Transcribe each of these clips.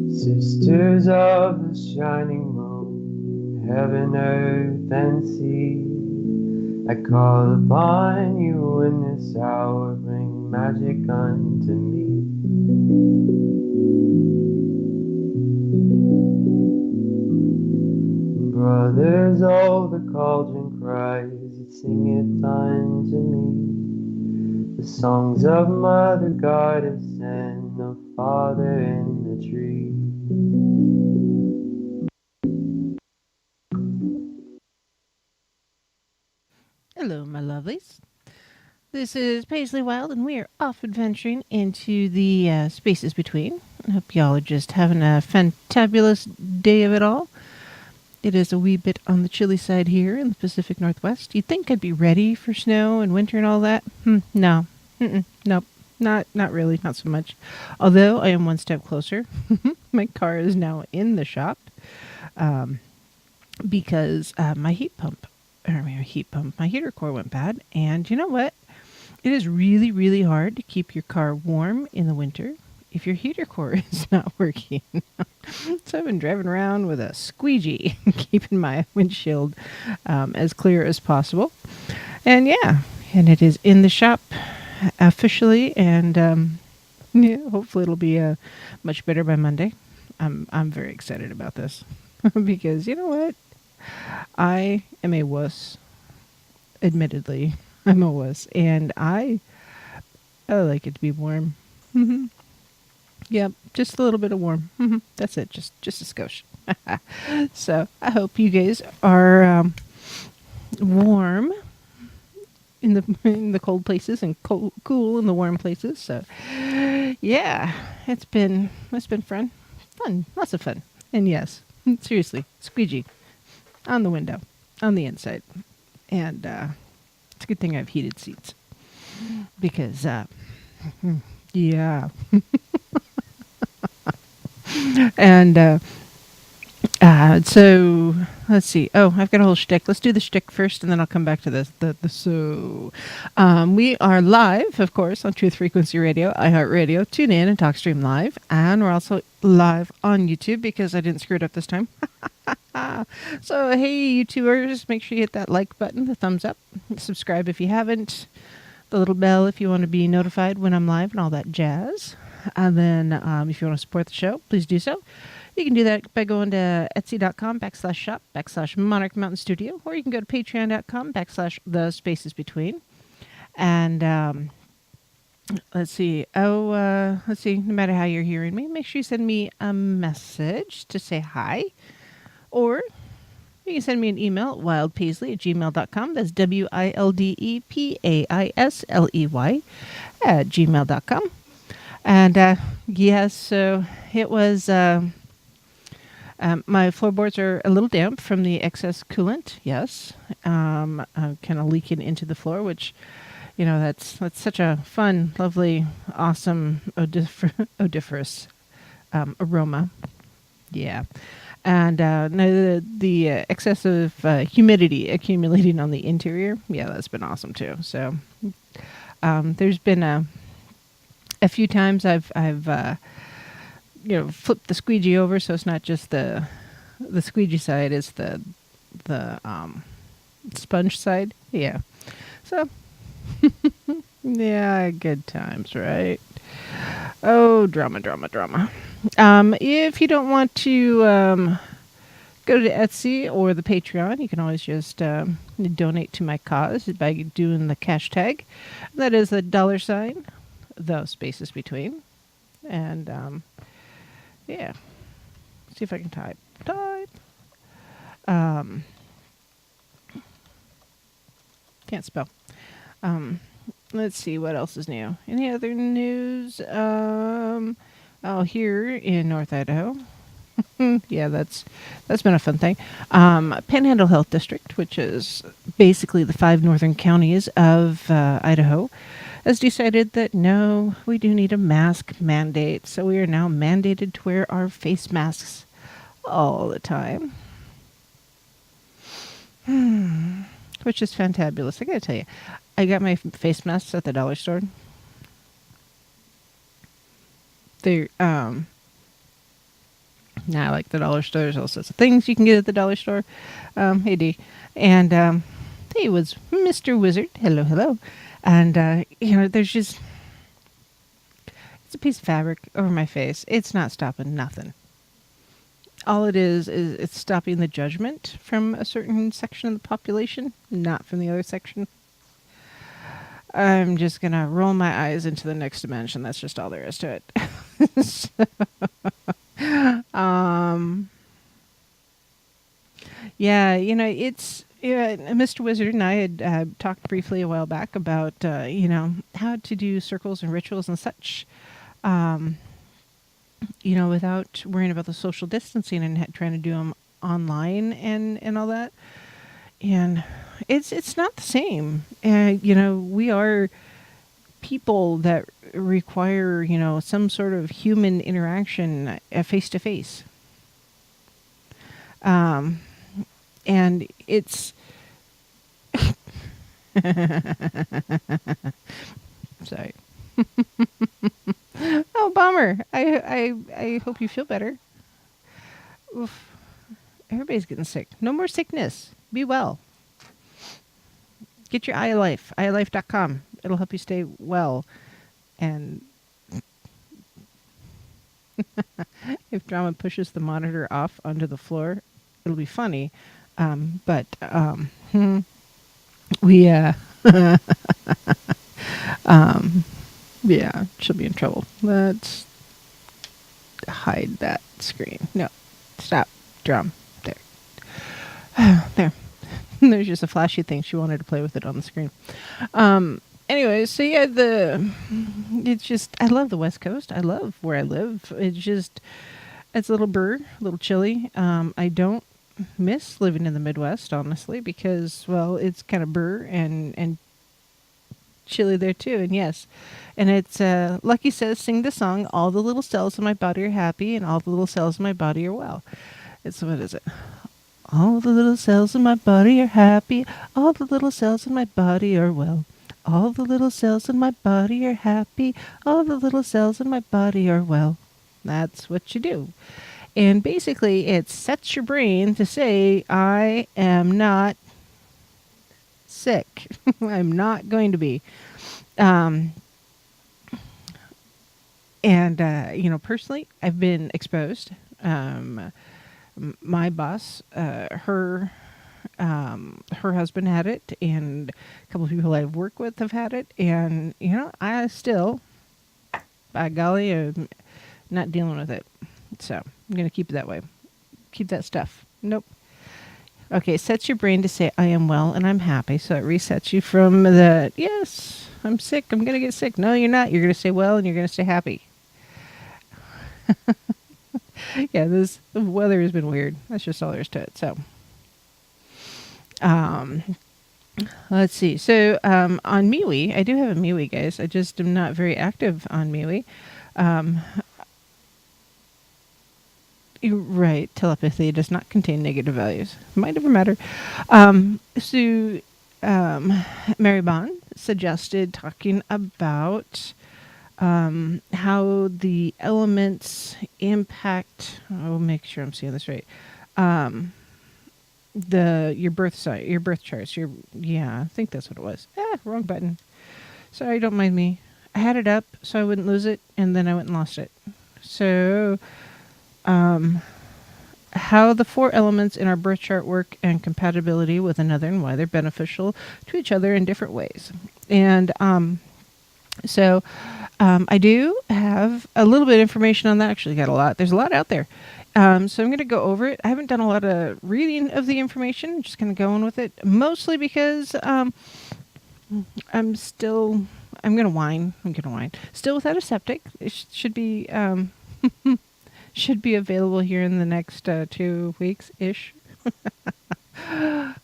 Sisters of the shining moon, heaven, earth, and sea, I call upon you in this hour, bring magic unto me. Brothers, oh, the cauldron cries, it singeth unto me the songs of Mother Goddess and of Father in the tree. Hello, my lovelies. This is Paisley Wild, and we are off adventuring into the spaces between. I hope y'all are just having a fantabulous day of it all. It is a wee bit on the chilly side here in the Pacific Northwest. You'd think I'd be ready for snow and winter and all that. No. Nope. Not really. Not so much. Although I am one step closer. My car is now in the shop because my heater core went bad. And you know what? It is really, really hard to keep your car warm in the winter if your heater core is not working. So I've been driving around with a squeegee, keeping my windshield as clear as possible. And yeah, and it is in the shop officially, and yeah, hopefully it'll be much better by Monday. I'm very excited about this because you know what? I am a wuss. Admittedly, I'm a wuss, and I like it to be warm. Yep, just a little bit of warm. That's it, just a skosh. So I hope you guys are warm in the cold places and cool in the warm places. So yeah, it's been fun, lots of fun, and yes, seriously, squeegee on the window, on the inside, and it's a good thing I have heated seats because yeah. And so let's see. Oh, I've got a whole shtick. Let's do the shtick first, and then I'll come back to this. We are live, of course, on Truth Frequency Radio, iHeartRadio, TuneIn, and TalkStream Live, and we're also live on YouTube because I didn't screw it up this time. So hey, YouTubers, make sure you hit that like button, the thumbs up, subscribe if you haven't, the little bell if you want to be notified when I'm live, and all that jazz. And then if you want to support the show, please do so. You can do that by going to etsy.com/shop/Monarch Mountain Studio, or you can go to patreon.com/TheSpacesBetween. And let's see. Let's see. No matter how you're hearing me, make sure you send me a message to say hi. Or you can send me an email at wildpaisley@gmail.com. That's WILDEPAISLEY@gmail.com. And yes, so it was... my floorboards are a little damp from the excess coolant. Yes, kind of leaking into the floor, which, that's such a fun, lovely, awesome, odoriferous aroma. Yeah, and the excessive humidity accumulating on the interior. Yeah, that's been awesome too. So there's been a few times I've flip the squeegee over, so it's not just the squeegee side, it's the sponge side. Yeah. So yeah, good times, right? Oh, drama. If you don't want to go to Etsy or the Patreon, you can always just donate to my cause by doing the cash tag. That is the $, TheSpacesBetween. And yeah. See if I can type. Can't spell. Let's see what else is new. Any other news? Here in North Idaho. Yeah, that's been a fun thing. Panhandle Health District, which is basically the 5 northern counties of Idaho, has decided that no, we do need a mask mandate. So we are now mandated to wear our face masks all the time. Which is fantabulous. I gotta tell you, I got my face masks at the dollar store. They're, now like the dollar store, there's all sorts of things you can get at the dollar store. Hey D. And hey, was Mr. Wizard. Hello. And, there's just, it's a piece of fabric over my face. It's not stopping nothing. All it is it's stopping the judgment from a certain section of the population, not from the other section. I'm just going to roll my eyes into the next dimension. That's just all there is to it. Yeah, it's... Yeah, Mr. Wizard and I had talked briefly a while back about, how to do circles and rituals and such, without worrying about the social distancing and trying to do them online and all that. And it's not the same. We are people that require, some sort of human interaction face to face. And it's sorry. Oh, bummer. I hope you feel better. Oof. Everybody's getting sick. No more sickness. Be well. Get your iLife. iLife.com. It'll help you stay well. And if Drama pushes the monitor off onto the floor, it'll be funny. We yeah, she'll be in trouble. Let's hide that screen. No, stop. Drum. There. There's just a flashy thing. She wanted to play with it on the screen. Anyway, so yeah, it's just, I love the West Coast. I love where I live. It's a little a little chilly. I don't miss living in the Midwest, honestly, because, well, it's kind of and chilly there too. And yes, and it's Lucky says, sing the song. All the little cells in my body are happy, and all the little cells in my body are well. It's what is it? All the little cells in my body are happy. All the little cells in my body are well. All the little cells in my body are happy. All the little cells in my body are well. That's what you do. And basically, it sets your brain to say, I am not sick. I'm not going to be. Personally, I've been exposed. My boss, her husband had it, and a couple of people I've worked with have had it, and I still, by golly, am not dealing with it. So I'm gonna keep it that way. Keep that stuff. Nope. Okay, it sets your brain to say I am well and I'm happy, so it resets you from the yes, I'm sick, I'm gonna get sick. No, you're not. You're gonna stay well and you're gonna stay happy. Yeah, the weather has been weird. That's just all there is to it. So, let's see. So, on MeWe, I do have a MeWe, guys. I just am not very active on MeWe. You're right. Telepathy does not contain negative values. Might never matter. Mary Bond suggested talking about how the elements impact. I'll make sure I'm seeing this right. Your birth charts. I think that's what it was. Wrong button. Sorry, don't mind me. I had it up so I wouldn't lose it, and then I went and lost it. So, how the 4 elements in our birth chart work and compatibility with another, and why they're beneficial to each other in different ways. And I do have a little bit of information on that. Actually, got a lot. There's a lot out there. So I'm going to go over it. I haven't done a lot of reading of the information. I'm just kind of going with it, mostly because I'm going to whine. Still without a septic. It should be should be available here in the next 2 weeks ish.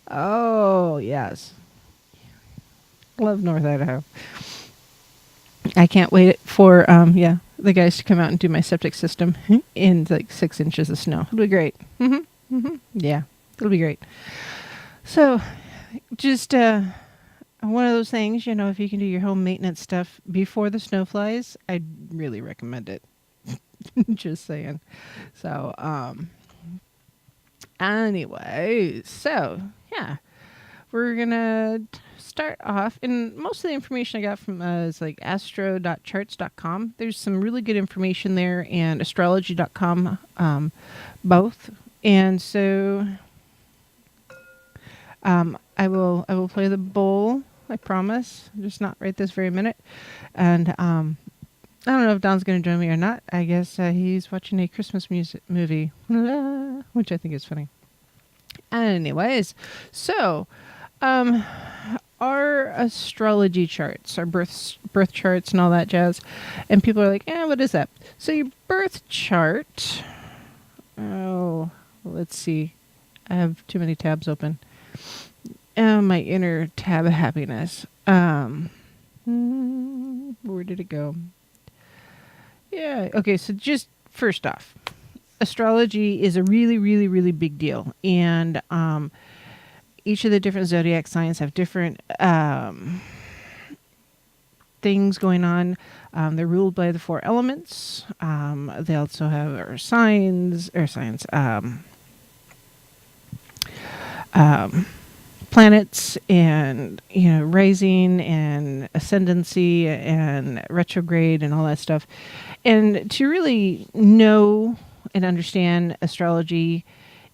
Oh yes, love North Idaho. I can't wait for the guys to come out and do my septic system in like 6 inches of snow. It'll be great. Yeah, it'll be great. So, just one of those things, if you can do your home maintenance stuff before the snow flies, I'd really recommend it. Just saying. So, anyway, so yeah, we're gonna start off, and most of the information I got from is like astro.charts.com. There's some really good information there, and astrology.com, both. And so, I will play the bowl. I promise. Just not right this very minute, and I don't know if Don's going to join me or not. I guess he's watching a Christmas movie, which I think is funny. Anyways, so our astrology charts, our birth charts and all that jazz, and people are like, what is that? So your birth chart, let's see. I have too many tabs open. My inner tab of happiness. Where did it go? Yeah. Okay. So just first off, astrology is a really, really, really big deal. And each of the different zodiac signs have different things going on. They're ruled by the 4 elements. They also have signs, planets, and rising and ascendancy and retrograde and all that stuff. And to really know and understand astrology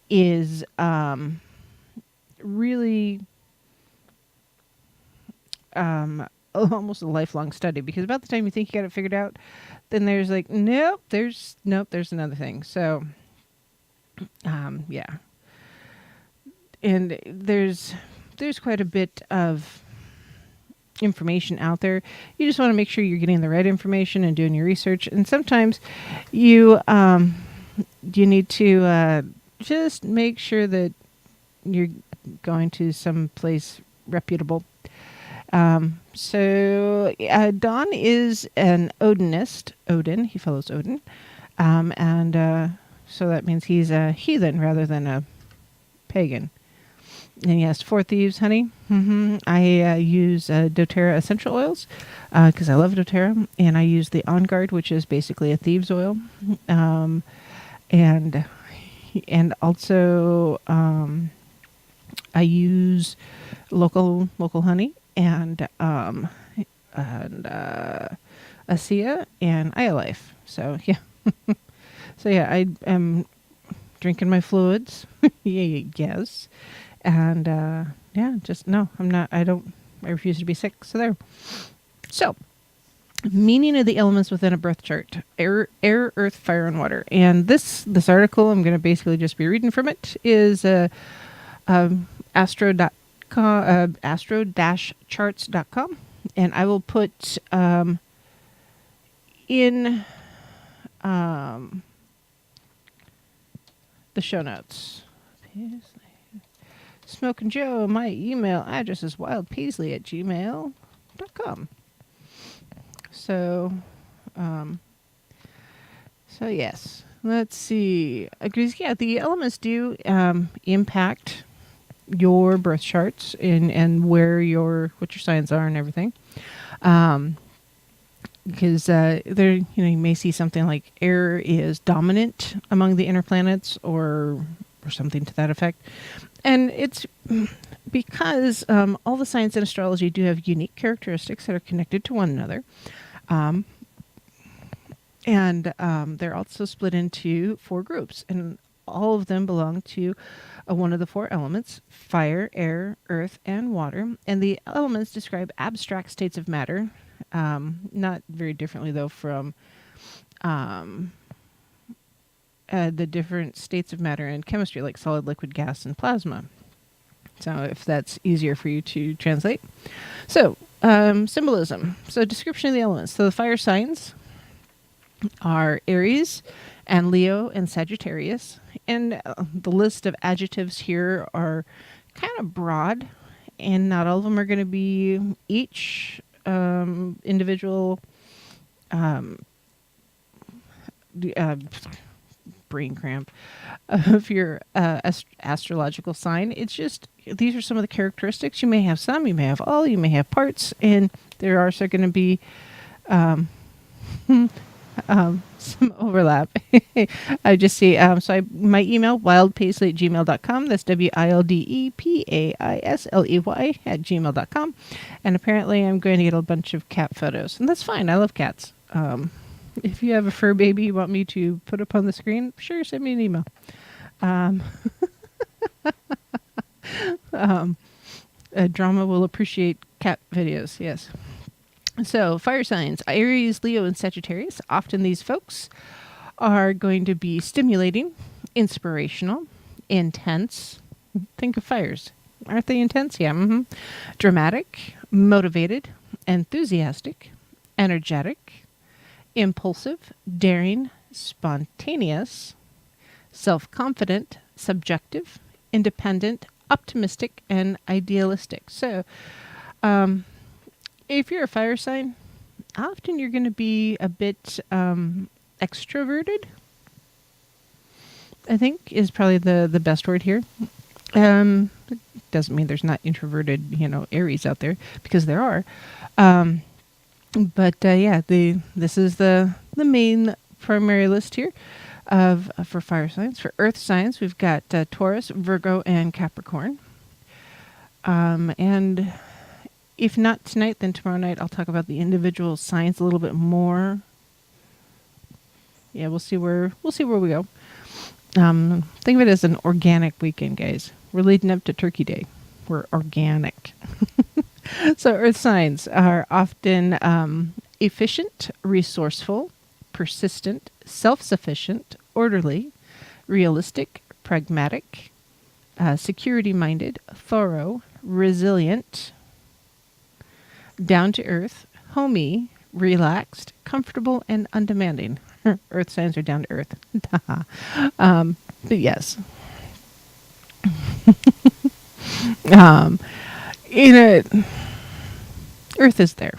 is really almost a lifelong study, because about the time you think you got it figured out, then there's like there's another thing. So yeah. And there's quite a bit of information out there. You just want to make sure you're getting the right information and doing your research. And sometimes you need to just make sure that you're going to some place reputable. Don is an Odinist. Odin, he follows Odin. So that means he's a heathen rather than a pagan. And yes, 4 Thieves, honey. I use doTERRA essential oils because I love doTERRA. And I use the On Guard, which is basically a thieves oil. And also I use local honey and ASEA and iLife. So yeah. I am drinking my fluids. Yes. And just no, I'm not. I refuse to be sick. So there. So, meaning of the elements within a birth chart: air, earth, fire, and water. And this article, I'm going to basically just be reading from it. Is astro-charts.com, and I will put in the show notes. Smoke and Joe, my email address is wildpaisley@gmail.com. So yes, let's see. Because the elements do impact your birth charts and what your signs are and everything. Because there, you may see something like air is dominant among the inner planets or something to that effect. And it's because all the signs in astrology do have unique characteristics that are connected to one another. They're also split into 4 groups, and all of them belong to one of the 4 elements: fire, air, earth, and water. And the elements describe abstract states of matter, not very differently, though, from the different states of matter in chemistry, like solid, liquid, gas, and plasma. So if that's easier for you to translate. So, symbolism. So description of the elements. So the fire signs are Aries and Leo and Sagittarius. And the list of adjectives here are kind of broad, and not all of them are going to be each individual brain cramp of your astrological sign. It's just, these are some of the characteristics. You may have some, you may have all, you may have parts, and there are also going to be some overlap. I just see, my email, wildpaisley@gmail.com. That's WILDEPAISLEY@gmail.com. And apparently I'm going to get a bunch of cat photos, and that's fine. I love cats. If you have a fur baby you want me to put up on the screen, sure, send me an email. Drama will appreciate cat videos, yes. So, fire signs, Aries, Leo, and Sagittarius. Often these folks are going to be stimulating, inspirational, intense. Think of fires. Aren't they intense? Yeah. Dramatic, motivated, enthusiastic, energetic, impulsive, daring, spontaneous, self-confident, subjective, independent, optimistic, and idealistic. So, if you're a fire sign, often you're going to be a bit extroverted, I think, is probably the best word here. It doesn't mean there's not introverted, Aries out there, because there are. This is the main primary list here for fire signs. For earth signs, we've got Taurus, Virgo, and Capricorn. And if not tonight, then tomorrow night I'll talk about the individual signs a little bit more. Yeah, we'll see where we go. Think of it as an organic weekend, guys. We're leading up to Turkey Day. We're organic. So earth signs are often efficient, resourceful, persistent, self-sufficient, orderly, realistic, pragmatic, security-minded, thorough, resilient, down-to-earth, homey, relaxed, comfortable, and undemanding. Earth signs are down to earth. But yes. Earth is there.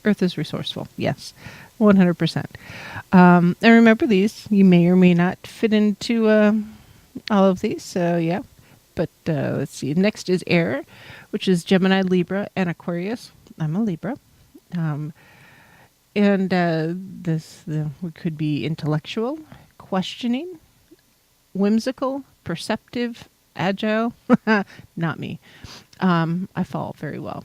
Earth is resourceful. Yes, 100%. And remember these. You may or may not fit into all of these. So yeah. But let's see. Next is air, which is Gemini, Libra, and Aquarius. I'm a Libra. And we could be intellectual, questioning, whimsical, perceptive, agile. Not me. I fall very well.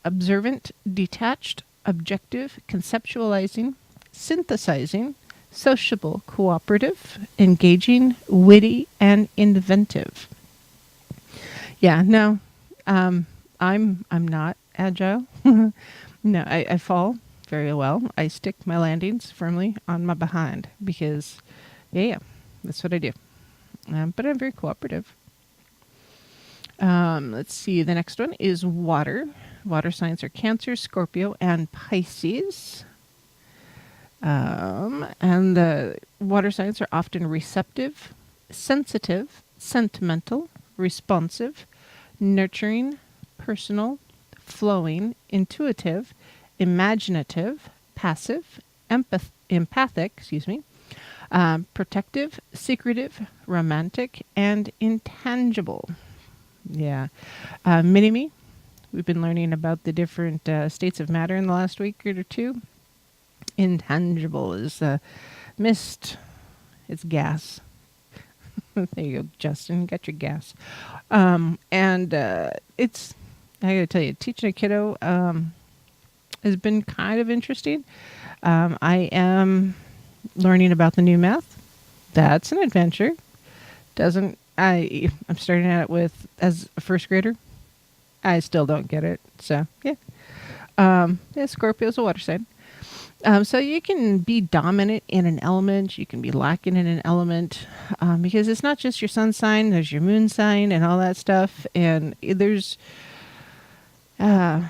Observant, detached, objective, conceptualizing, synthesizing, sociable, cooperative, engaging, witty, and inventive. Yeah, no, I'm not agile. No, I fall very well. I stick my landings firmly on my behind because, yeah, that's what I do. But I'm very cooperative. Let's see. The next one is water. Water signs are Cancer, Scorpio, and Pisces. And the water signs are often receptive, sensitive, sentimental, responsive, nurturing, personal, flowing, intuitive, imaginative, passive, empathic, protective, secretive, romantic, and intangible. Yeah. Mini-me. We've been learning about the different states of matter in the last week or two. Intangible is mist. It's gas. There you go, Justin. You got your gas. And it's, I gotta tell you, teaching a kiddo has been kind of interesting. I am learning about the new math. That's an adventure. I'm starting at it with as a first grader. I still don't get it. So yeah. Scorpio's a water sign. So you can be dominant in an element. You can be lacking in an element because it's not just your sun sign. There's your moon sign and all that stuff. And there's a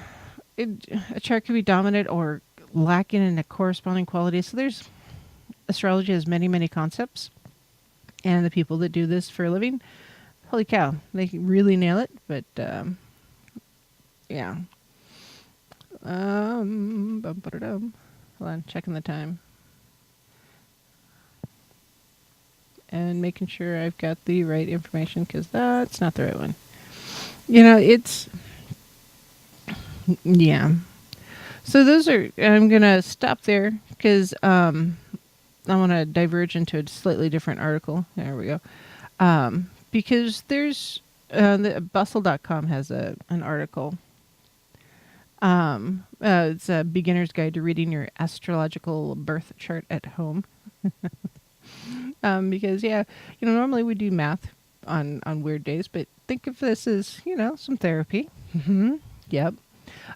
chart can be dominant or lacking in a corresponding quality. So there's astrology has many, many concepts. And the people that do this for a living, holy cow, they really nail it. But yeah. Hold on, checking the time. And making sure I've got the right information because that's not the right one. It's... Yeah. So those are... I'm going to stop there because I want to diverge into a slightly different article. There we go. Because there's... the bustle.com has an article. It's a beginner's guide to reading your astrological birth chart at home. Because normally we do math on weird days, but think of this as, some therapy. Mm-hmm. Yep.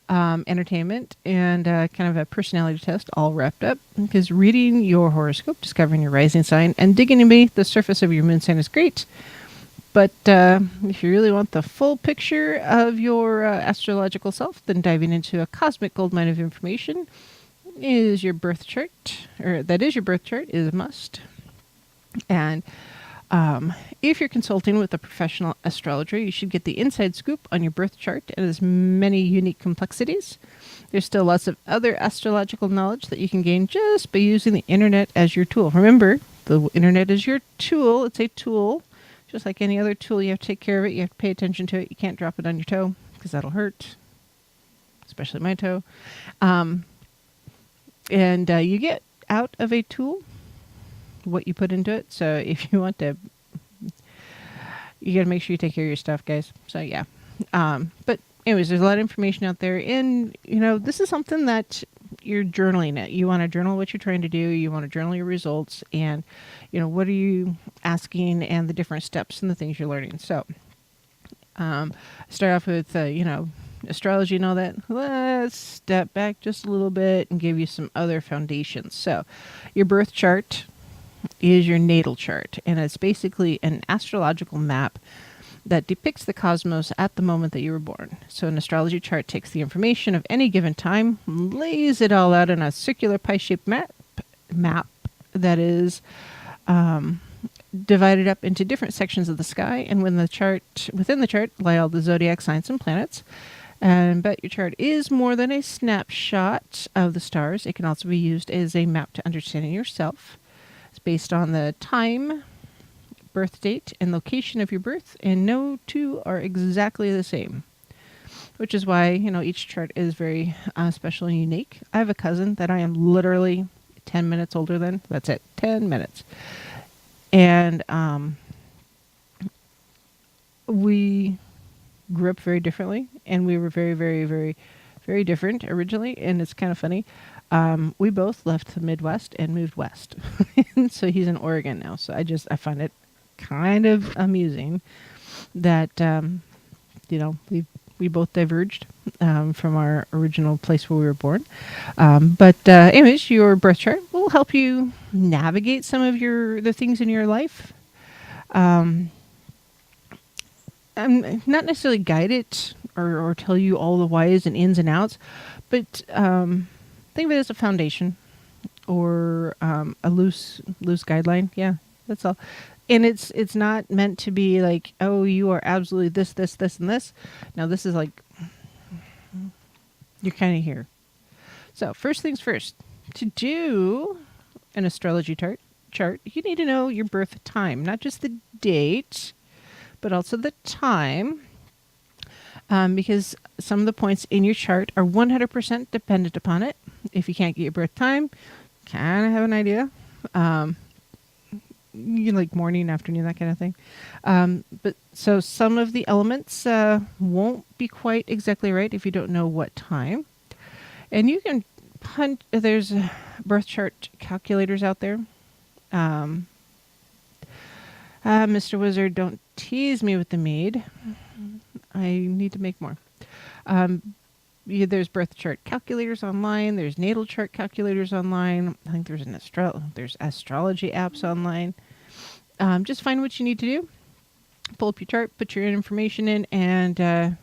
Entertainment and kind of a personality test all wrapped up because reading your horoscope, discovering your rising sign, and digging beneath the surface of your moon sign is great. But if you really want the full picture of your astrological self, then diving into a cosmic goldmine of information is your birth chart, is a must. And if you're consulting with a professional astrologer, you should get the inside scoop on your birth chart and its many unique complexities. There's still lots of other astrological knowledge that you can gain just by using the internet as your tool. Remember, the internet is your tool. It's a tool. Just like any other tool, you have to take care of it. You have to pay attention to it. You can't drop it on your toe because that'll hurt, especially my toe. And you get out of a tool what you put into it. So if you want to, you got to make sure you take care of your stuff, guys. So yeah. But anyways, there's a lot of information out there. And, this is something that you're journaling it. You want to journal what you're trying to do. You want to journal your results and, what are you asking and the different steps and the things you're learning. So, start off with, astrology and all that. Let's step back just a little bit and give you some other foundations. So, your birth chart is your natal chart, and it's basically an astrological map that depicts the cosmos at the moment that you were born. So an astrology chart takes the information of any given time, lays it all out in a circular pie-shaped map that is divided up into different sections of the sky, and within the chart lie all the zodiac signs and planets. But your chart is more than a snapshot of the stars. It can also be used as a map to understanding yourself. It's based on the time, birth date, and location of your birth, and no two are exactly the same, which is why, each chart is very special and unique. I have a cousin that I am literally 10 minutes older than. That's it, 10 minutes. And we grew up very differently, and we were very, very, very, very different originally, and it's kind of funny. We both left the Midwest and moved west. So he's in Oregon now. So I find it kind of amusing that, we both diverged from our original place where we were born. But anyways, your birth chart will help you navigate some of the things in your life. I'm not necessarily guide it or tell you all the whys and ins and outs, but think of it as a foundation or a loose guideline. Yeah, that's all. And it's not meant to be like, oh, you are absolutely this, this, this, and this. No, this is like, you're kind of here. So first things first, to do an astrology chart, you need to know your birth time, not just the date, but also the time, because some of the points in your chart are 100% dependent upon it. If you can't get your birth time, kind of have an idea. You like morning, afternoon, that kind of thing. But so some of the elements won't be quite exactly right if you don't know what time. And you can there's birth chart calculators out there. Mr. Wizard, don't tease me with the mead. I need to make more. There's birth chart calculators online. There's natal chart calculators online. I think there's there's astrology apps online. Just find what you need to do. Pull up your chart, put your information in, and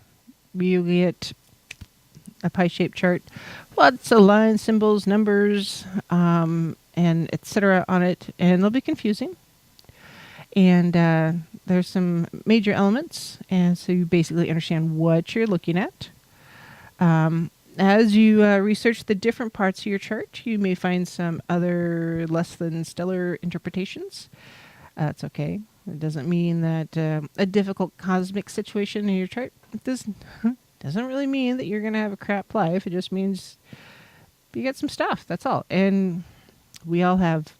you get a pie-shaped chart. Lots of lines, symbols, numbers, and etc. on it, and they'll be confusing. And there's some major elements, and so you basically understand what you're looking at. As you research the different parts of your chart, you may find some other less than stellar interpretations. That's okay. It doesn't mean that a difficult cosmic situation in your chart doesn't really mean that you're going to have a crap life. It just means you get some stuff. That's all. And we all have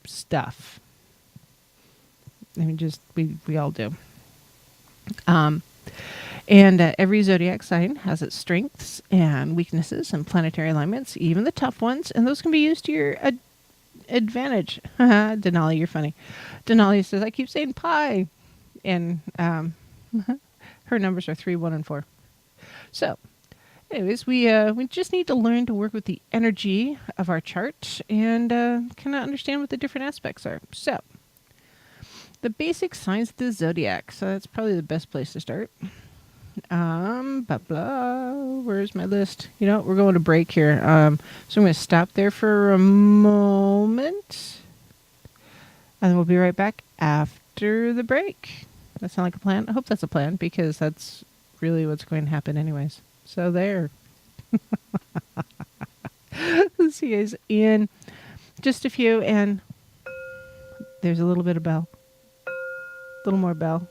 stuff. I mean, we all do. And every zodiac sign has its strengths and weaknesses and planetary alignments, even the tough ones, and those can be used to your advantage. Denali, you're funny. Denali says, I keep saying pie. And her numbers are 3, 1, and 4. So, anyways, we just need to learn to work with the energy of our chart and kind of understand what the different aspects are. So, the basic signs of the zodiac. So that's probably the best place to start. Where's my list? We're going to break here. So I'm going to stop there for a moment. And then we'll be right back after the break. That sound like a plan? I hope that's a plan, because that's really what's going to happen anyways. So there. See you guys in just a few, and there's a little bit of bell. A little more bell.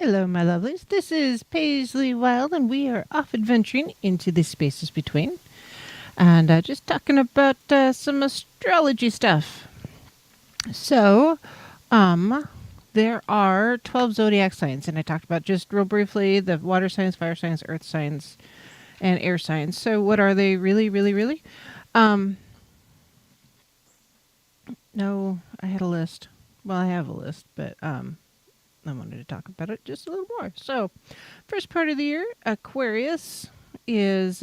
Hello, my lovelies. This is Paisley Wild, and we are off adventuring into the spaces between, and just talking about some astrology stuff. So, there are 12 zodiac signs, and I talked about just real briefly the water signs, fire signs, earth signs, and air signs. So, what are they really, really, really? No, I had a list. Well, I have a list, but I wanted to talk about it just a little more. So, first part of the year, Aquarius is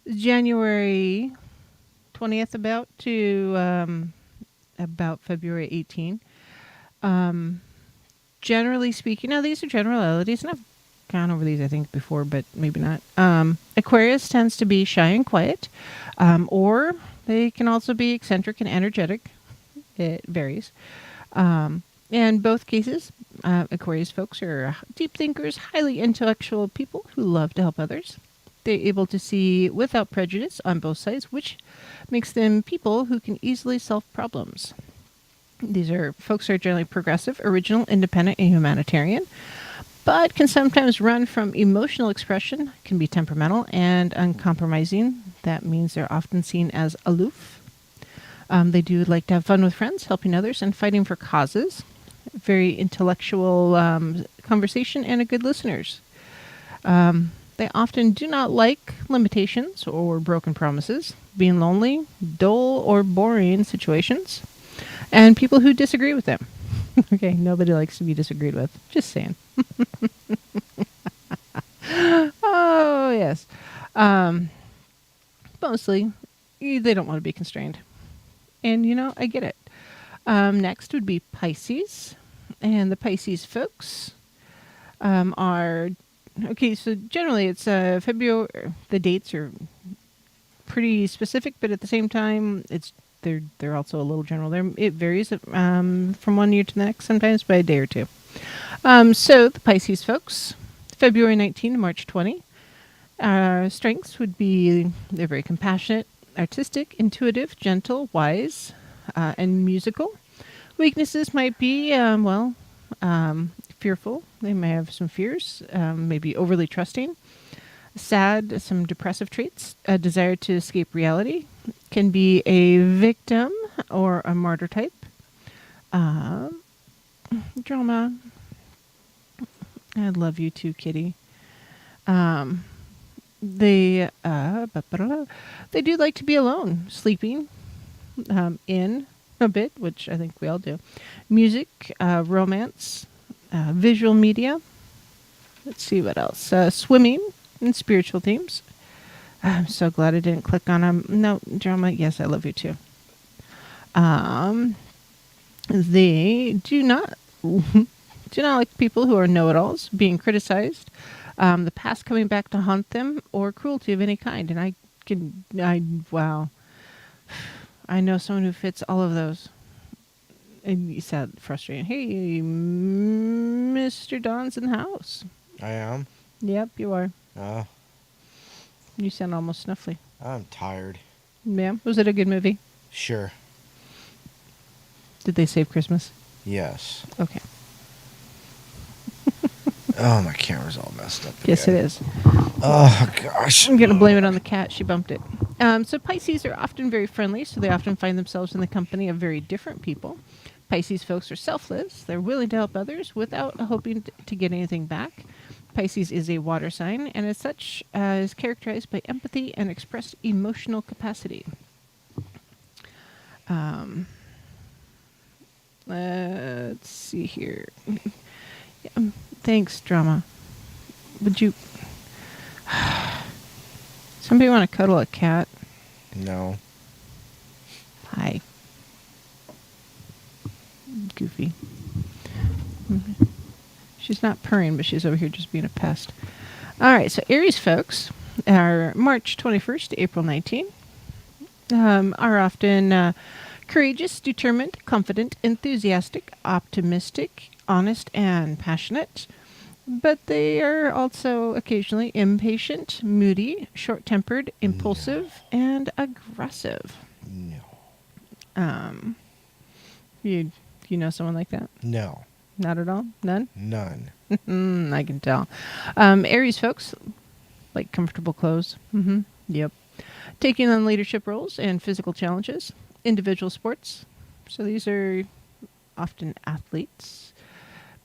January 20th about February 18. Generally speaking, now these are generalities, and I've gone over these I think before, but maybe not. Aquarius tends to be shy and quiet, or they can also be eccentric and energetic. It varies. In both cases, Aquarius folks are deep thinkers, highly intellectual people who love to help others. They're able to see without prejudice on both sides, which makes them people who can easily solve problems. These are folks who are generally progressive, original, independent, and humanitarian, but can sometimes run from emotional expression, can be temperamental and uncompromising. That means they're often seen as aloof. They do like to have fun with friends, helping others, and fighting for causes. Very intellectual conversation and a good listeners. They often do not like limitations or broken promises, being lonely, dull, or boring situations, and people who disagree with them. Okay, nobody likes to be disagreed with. Just saying. Oh, yes. Mostly, they don't want to be constrained. And, I get it. Next would be Pisces. And the Pisces folks are... Okay, so generally it's February. The dates are pretty specific, but at the same time, they're also a little general. It varies from one year to the next, sometimes by a day or two. So the Pisces folks, February 19 to March 20. Strengths would be they're very compassionate, artistic, intuitive, gentle, wise, and musical. Weaknesses might be, fearful. They may have some fears, maybe overly trusting. Sad, some depressive traits, a desire to escape reality, can be a victim or a martyr type. Drama. I love you too, kitty. They do like to be alone, sleeping in a bit, which I think we all do. Music, romance, visual media. Let's see what else. Swimming and spiritual themes. I'm so glad I didn't click on them. No, drama. Yes, I love you too. They do not like people who are know-it-alls, being criticized, the past coming back to haunt them, or cruelty of any kind. And wow. I know someone who fits all of those. And you sound frustrated. Hey, Mr. Don's in the house. I am? Yep, you are. Uh, You sound almost snuffly. I'm tired. Yeah. Was it a good movie? Sure. Did they save Christmas? Yes. Okay. Oh, my camera's all messed up. Yes, it again. is. Oh, gosh. I'm going to blame it on the cat. She bumped it. So Pisces are often very friendly, so they often find themselves in the company of very different people. Pisces folks are selfless. They're willing to help others without hoping to get anything back. Pisces is a water sign, and as such is characterized by empathy and expressed emotional capacity. Let's see here. Thanks, drama. Would you... Somebody want to cuddle a cat? No. Hi. Goofy. She's not purring, but she's over here just being a pest. All right, so Aries folks are March 21st to April 19th. Are often courageous, determined, confident, enthusiastic, optimistic, honest, and passionate. But they are also occasionally impatient, moody, short-tempered, impulsive, and aggressive. No. You know someone like that? No. Not at all? None? None. I can tell. Aries folks like comfortable clothes. Yep. Taking on leadership roles and physical challenges. Individual sports. So these are often athletes.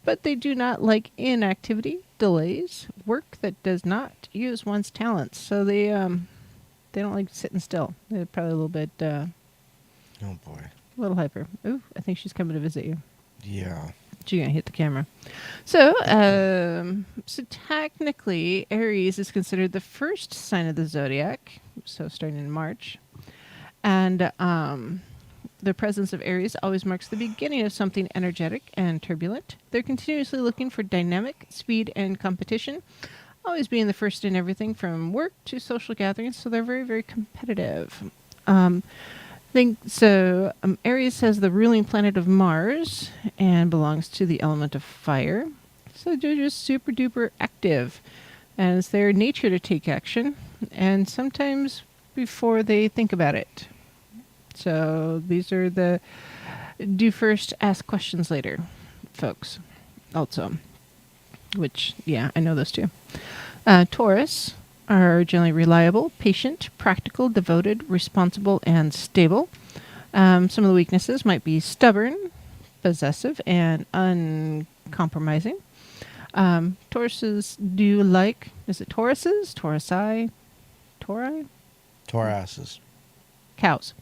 But they do not like inactivity, delays, work that does not use one's talents. So they don't like sitting still. They're probably a little bit, Oh, boy. a little hyper. Ooh, I think she's coming to visit you. Yeah. She's going to hit the camera. So technically, Aries is considered the first sign of the zodiac. So starting in March. And the presence of Aries always marks the beginning of something energetic and turbulent. They're continuously looking for dynamic, speed, and competition, always being the first in everything from work to social gatherings, so they're very, very competitive. Aries has the ruling planet of Mars and belongs to the element of fire. So they're just super duper active, and it's their nature to take action, and sometimes before they think about it. So these are the do first, ask questions later folks also, which, yeah, I know those two. Taurus are generally reliable, patient, practical, devoted, responsible, and stable. Some of the weaknesses might be stubborn, possessive, and uncompromising. Tauruses do like, is it Tauruses? Taurusi? Tauri? Taurasses. Cows.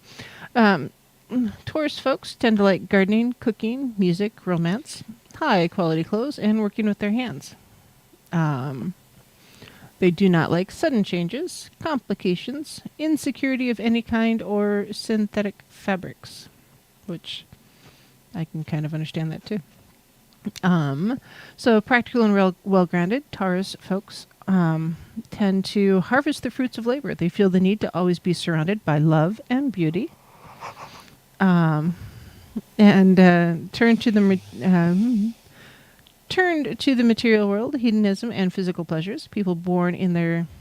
Taurus folks tend to like gardening, cooking, music, romance, high quality clothes, and working with their hands. They do not like sudden changes, complications, insecurity of any kind, or synthetic fabrics, which I can kind of understand that too. So practical and well-grounded, Taurus folks tend to harvest the fruits of labor. They feel the need to always be surrounded by love and beauty. And turned to the material world, hedonism, and physical pleasures. People born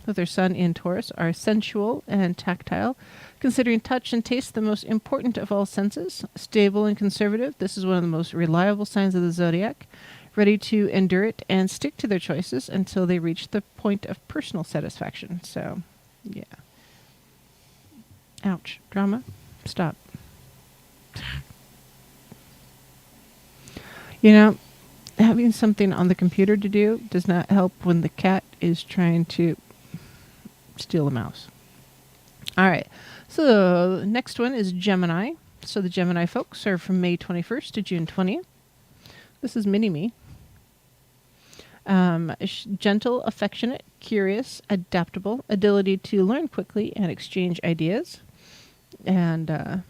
with their sun in Taurus are sensual and tactile, considering touch and taste the most important of all senses. Stable and conservative, this is one of the most reliable signs of the zodiac. Ready to endure it and stick to their choices until they reach the point of personal satisfaction. So, yeah. Ouch. Drama. Stop. You know, having something on the computer to do does not help when the cat is trying to steal the mouse. All right. So the next one is Gemini. So the Gemini folks are from May 21st to June 20th. This is mini-me. Gentle, affectionate, curious, adaptable, ability to learn quickly and exchange ideas. And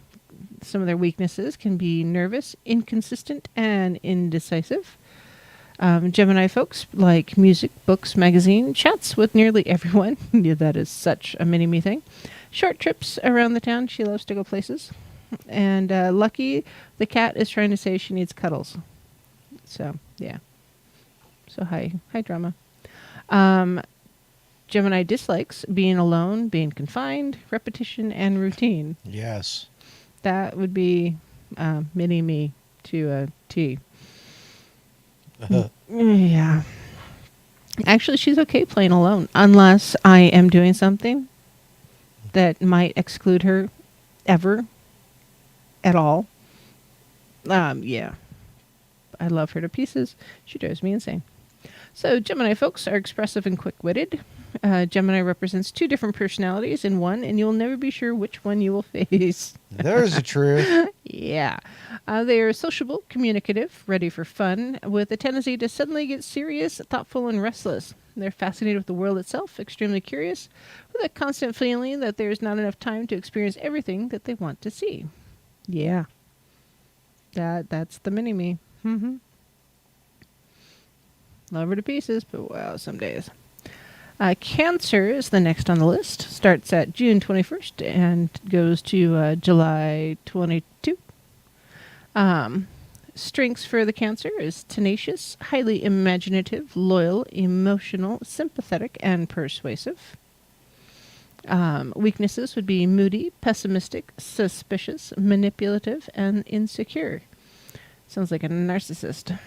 some of their weaknesses can be nervous, inconsistent, and indecisive. Gemini folks like music, books, magazine, chats with nearly everyone. Yeah, that is such a mini-me thing. Short trips around the town. She loves to go places. And Lucky, the cat, is trying to say she needs cuddles. So, yeah. So, hi drama. Gemini dislikes being alone, being confined, repetition, and routine. Yes. That would be mini me to a T. Yeah. Actually, she's okay playing alone, unless I am doing something that might exclude her ever at all. Yeah. I love her to pieces. She drives me insane. So Gemini folks are expressive and quick-witted. Gemini represents two different personalities in one, and you'll never be sure which one you will face. There's the truth. Yeah. They are sociable, communicative, ready for fun, with a tendency to suddenly get serious, thoughtful, and restless. They're fascinated with the world itself, extremely curious, with a constant feeling that there's not enough time to experience everything that they want to see. Yeah. That's the mini-me. Mm-hmm. Love her to pieces, but wow, some days. Cancer is the next on the list. Starts at June 21st and goes to July 22. Strengths for the Cancer is tenacious, highly imaginative, loyal, emotional, sympathetic, and persuasive. Weaknesses would be moody, pessimistic, suspicious, manipulative, and insecure. Sounds like a narcissist.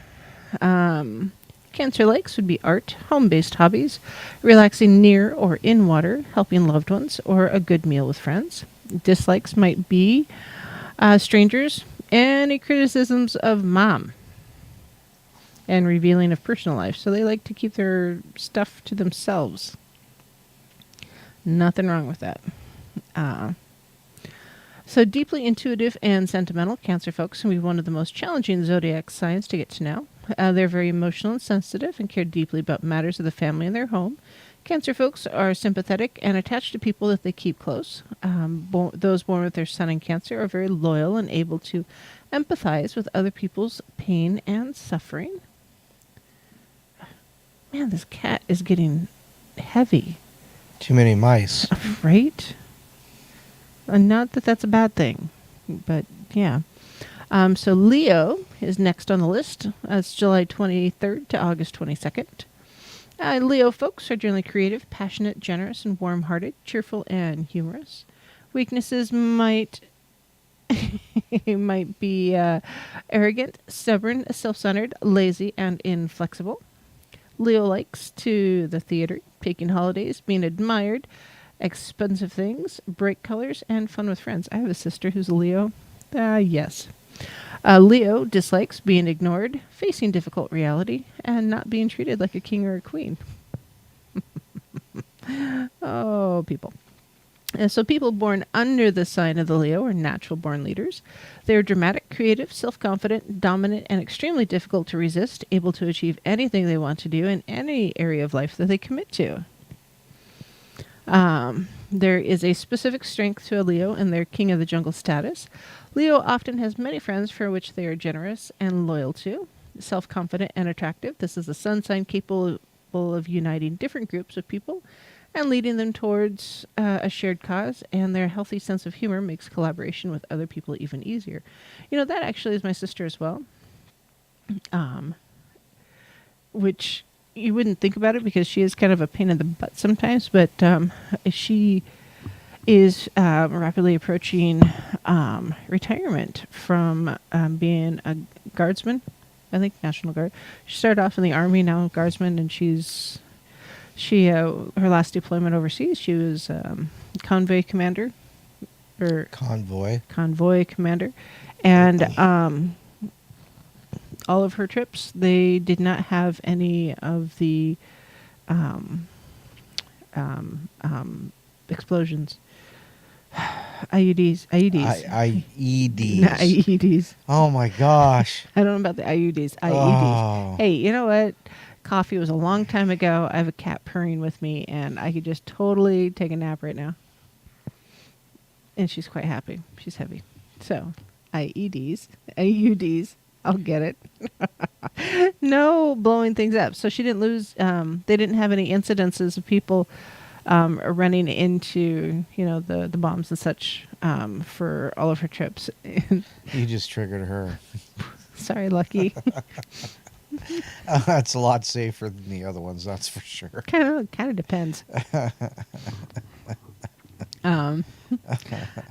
Cancer likes would be art, home-based hobbies, relaxing near or in water, helping loved ones, or a good meal with friends. Dislikes might be strangers, any criticisms of mom, and revealing of personal life. So they like to keep their stuff to themselves. Nothing wrong with that. So deeply intuitive and sentimental, Cancer folks can be one of the most challenging zodiac signs to get to know. They're very emotional and sensitive and care deeply about matters of the family and their home. Cancer folks are sympathetic and attached to people that they keep close. Those born with their sun in Cancer are very loyal and able to empathize with other people's pain and suffering. Man, this cat is getting heavy. Too many mice. Right? Not that that's a bad thing, but yeah. So Leo is next on the list. It's July 23rd to August 22nd. Leo folks are generally creative, passionate, generous, and warm-hearted, cheerful, and humorous. Weaknesses might be arrogant, stubborn, self-centered, lazy, and inflexible. Leo likes to the theater, taking holidays, being admired, expensive things, bright colors, and fun with friends. I have a sister who's a Leo. Yes. Leo dislikes being ignored, facing difficult reality, and not being treated like a king or a queen. Oh, people. And so people born under the sign of the Leo are natural born leaders. They're dramatic, creative, self-confident, dominant, and extremely difficult to resist, able to achieve anything they want to do in any area of life that they commit to. There is a specific strength to a Leo in their king of the jungle status. Leo often has many friends for which they are generous and loyal to. Self-confident and attractive. This is a sun sign capable of uniting different groups of people and leading them towards a shared cause, and their healthy sense of humor makes collaboration with other people even easier. You know, that actually is my sister as well. Which you wouldn't think about it because she is kind of a pain in the butt sometimes, but she is rapidly approaching retirement from being a guardsman, I think National Guard. She started off in the Army, now guardsman, and her last deployment overseas, she was convoy commander. Convoy commander. And all of her trips, they did not have any of the explosions. IUDs. IEDs. Oh my gosh. I don't know about the IUDs. IEDs. Oh. Hey, you know what? Coffee was a long time ago. I have a cat purring with me, and I could just totally take a nap right now. And she's quite happy. She's heavy. So, IUDs. I'll get it. No blowing things up. So she didn't lose. They didn't have any incidences of people running into, the bombs and such for all of her trips. You just triggered her. Sorry, Lucky. That's a lot safer than the other ones, that's for sure. Kind of depends.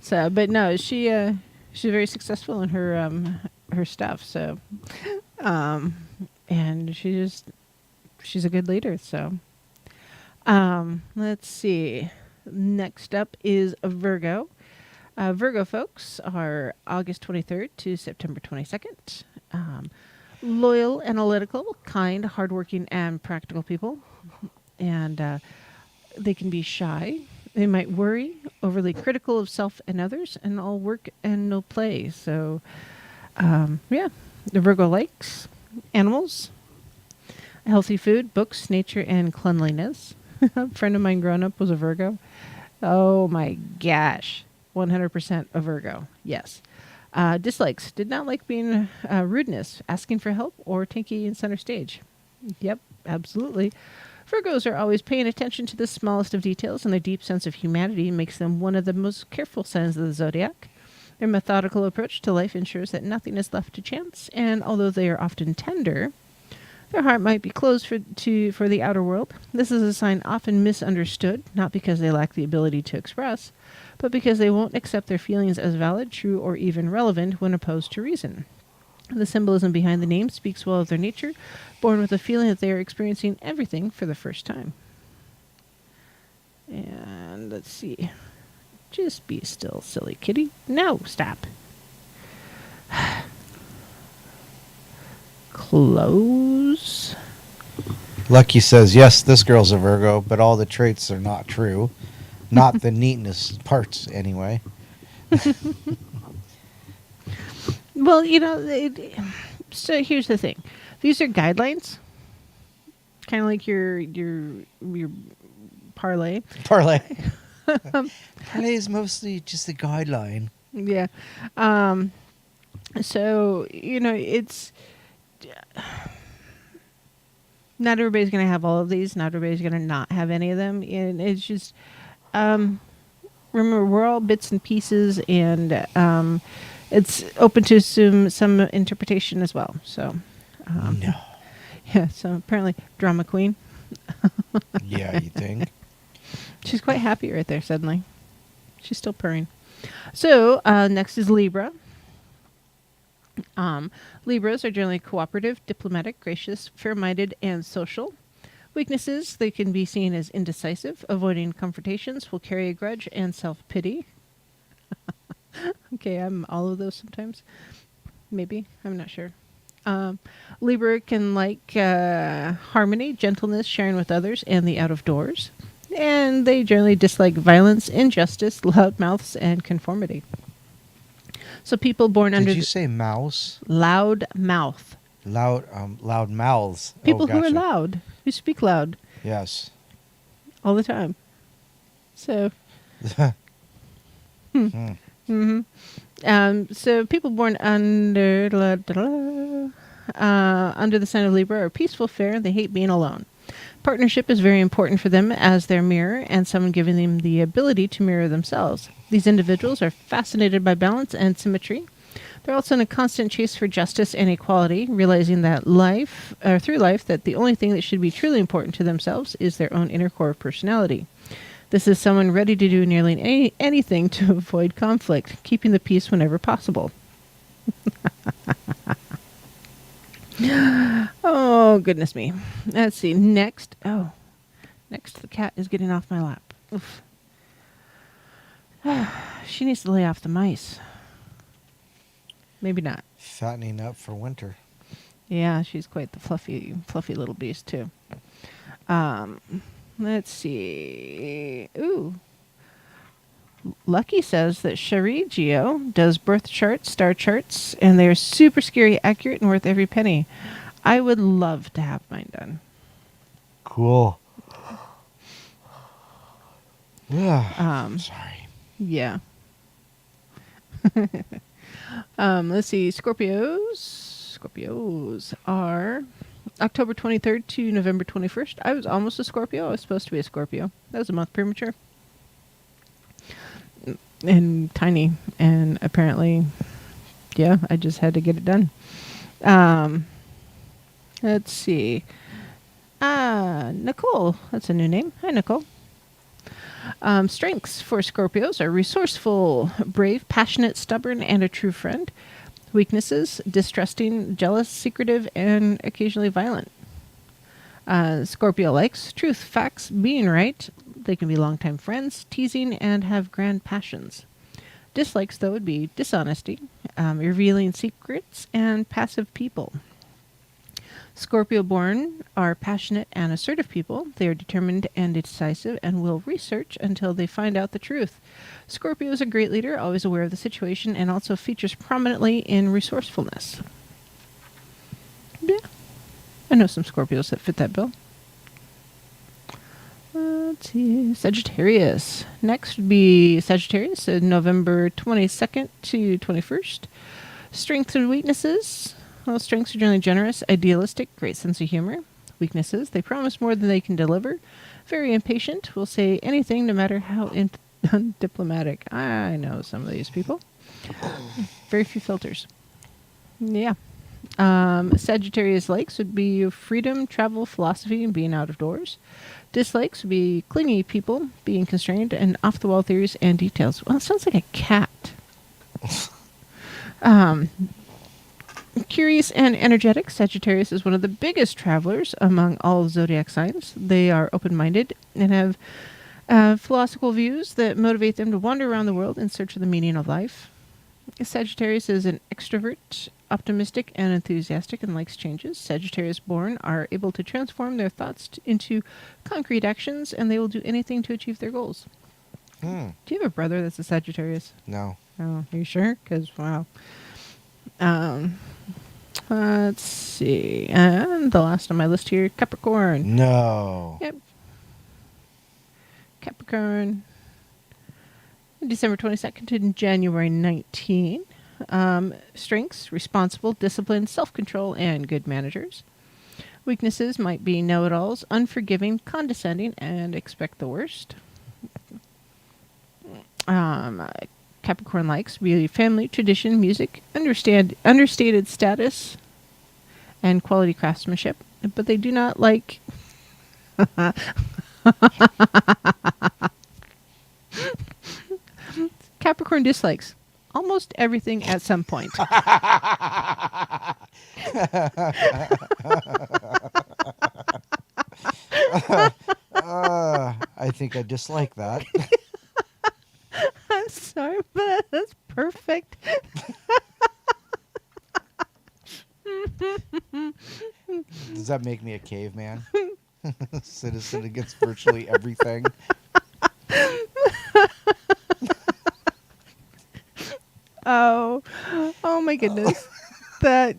So, but no, she's very successful in her stuff. So, and she's a good leader. So, let's see. Next up is a Virgo. Virgo folks are August 23rd to September 22nd. Loyal, analytical, kind, hardworking, and practical people. And they can be shy. They might worry, overly critical of self and others, and all work and no play. So, yeah, the Virgo likes animals, healthy food, books, nature, and cleanliness. A friend of mine growing up was a Virgo. Oh my gosh, 100% a Virgo. Yes. Dislikes. Did not like being rudeness, asking for help, or taking center stage. Yep, absolutely. Virgos are always paying attention to the smallest of details, and their deep sense of humanity makes them one of the most careful signs of the zodiac. Their methodical approach to life ensures that nothing is left to chance, and although they are often tender, their heart might be closed for the outer world. This is a sign often misunderstood, not because they lack the ability to express, but because they won't accept their feelings as valid, true, or even relevant when opposed to reason. The symbolism behind the name speaks well of their nature, born with a feeling that they are experiencing everything for the first time. And let's see. Just be still, silly kitty. No, stop. Close. Lucky says, yes, this girl's a Virgo, but all the traits are not true. Not the neatness parts, anyway. Well, so here's the thing. These are guidelines. Kind of like your parlay. Parlay. Parlay is mostly just a guideline. Yeah. So, it's... Not everybody's going to have all of these. Not everybody's going to not have any of them. And it's just... remember, we're all bits and pieces, and it's open to some interpretation as well. So, No. Yeah, so apparently drama queen. Yeah, you think? She's quite happy right there suddenly. She's still purring. So, next is Libra. Libras are generally cooperative, diplomatic, gracious, fair-minded, and social. Weaknesses, they can be seen as indecisive, avoiding confrontations, will carry a grudge, and self-pity. Okay, I'm all of those sometimes. Maybe. I'm not sure. Libra can like harmony, gentleness, sharing with others, and the out of doors. And they generally dislike violence, injustice, loud mouths, and conformity. So people born under... Did you say mouse? Loud mouth. Loud mouths. People who are gotcha. loud, who speak loud Yes. all the time. So... So people born under the sign of Libra are peaceful, fair, and they hate being alone. Partnership is very important for them as their mirror and someone giving them the ability to mirror themselves. These individuals are fascinated by balance and symmetry. They're also in a constant chase for justice and equality, realizing that through life, that the only thing that should be truly important to themselves is their own inner core personality. This is someone ready to do nearly anything to avoid conflict, keeping the peace whenever possible. Oh, goodness me. Let's see. Next, the cat is getting off my lap. Oof. She needs to lay off the mice. Maybe not. Fattening up for winter. Yeah, she's quite the fluffy little beast, too. Let's see. Ooh. Lucky says that Chris Geo does birth charts, star charts, and they're super scary, accurate, and worth every penny. I would love to have mine done. Cool. Yeah. Sorry. Yeah. Let's see. Scorpios are October 23rd to November 21st. I was almost a Scorpio. I was supposed to be a Scorpio. That was a month premature. and tiny. And apparently, yeah, I just had to get it done. Um, let's see. Nicole. That's a new name. Hi, Nicole. Strengths for Scorpios are resourceful, brave, passionate, stubborn, and a true friend. Weaknesses, distrusting, jealous, secretive, and occasionally violent. Scorpio likes truth, facts, being right. They can be longtime friends, teasing, and have grand passions. Dislikes, though, would be dishonesty, revealing secrets, and passive people. Scorpio born are passionate and assertive people. They are determined and decisive and will research until they find out the truth. Scorpio is a great leader, always aware of the situation, and also features prominently in resourcefulness. Yeah. I know some Scorpios that fit that bill. Let's see. Sagittarius. Next would be Sagittarius, November 22nd to 21st. Strengths and weaknesses. Well, strengths are generally generous, idealistic, great sense of humor. Weaknesses, they promise more than they can deliver. Very impatient, will say anything no matter how undiplomatic. I know some of these people. Very few filters. Yeah. Sagittarius likes would be freedom, travel, philosophy, and being out of doors. Dislikes would be clingy people, being constrained, and off-the-wall theories and details. Well, it sounds like a cat. Curious and energetic, Sagittarius is one of the biggest travelers among all zodiac signs. They are open-minded and have philosophical views that motivate them to wander around the world in search of the meaning of life. Sagittarius is an extrovert, optimistic, and enthusiastic, and likes changes. Sagittarius born are able to transform their thoughts into concrete actions, and they will do anything to achieve their goals. Do you have a brother that's a Sagittarius? No. Oh, are you sure? Because, wow. Let's see. And the last on my list here, Capricorn. No. Yep. Capricorn. December 22nd to January 19. Strengths, responsible, disciplined, self-control, and good managers. Weaknesses might be know-it-alls, unforgiving, condescending, and expect the worst. Capricorn likes really family, tradition, music, understated status, and quality craftsmanship, but they do not like Capricorn dislikes almost everything at some point. I think I dislike that. I'm sorry, but that's perfect. Does that make me a caveman? Citizen against virtually everything. Oh my goodness. That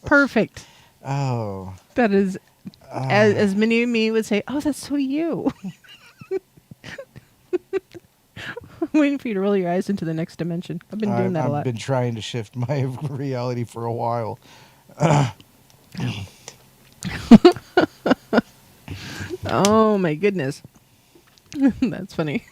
perfect. Oh. That is as many of me would say, "Oh, that's so you." I'm waiting for you to roll your eyes into the next dimension. I've been doing that a lot. I've been trying to shift my reality for a while. Oh my goodness. That's funny.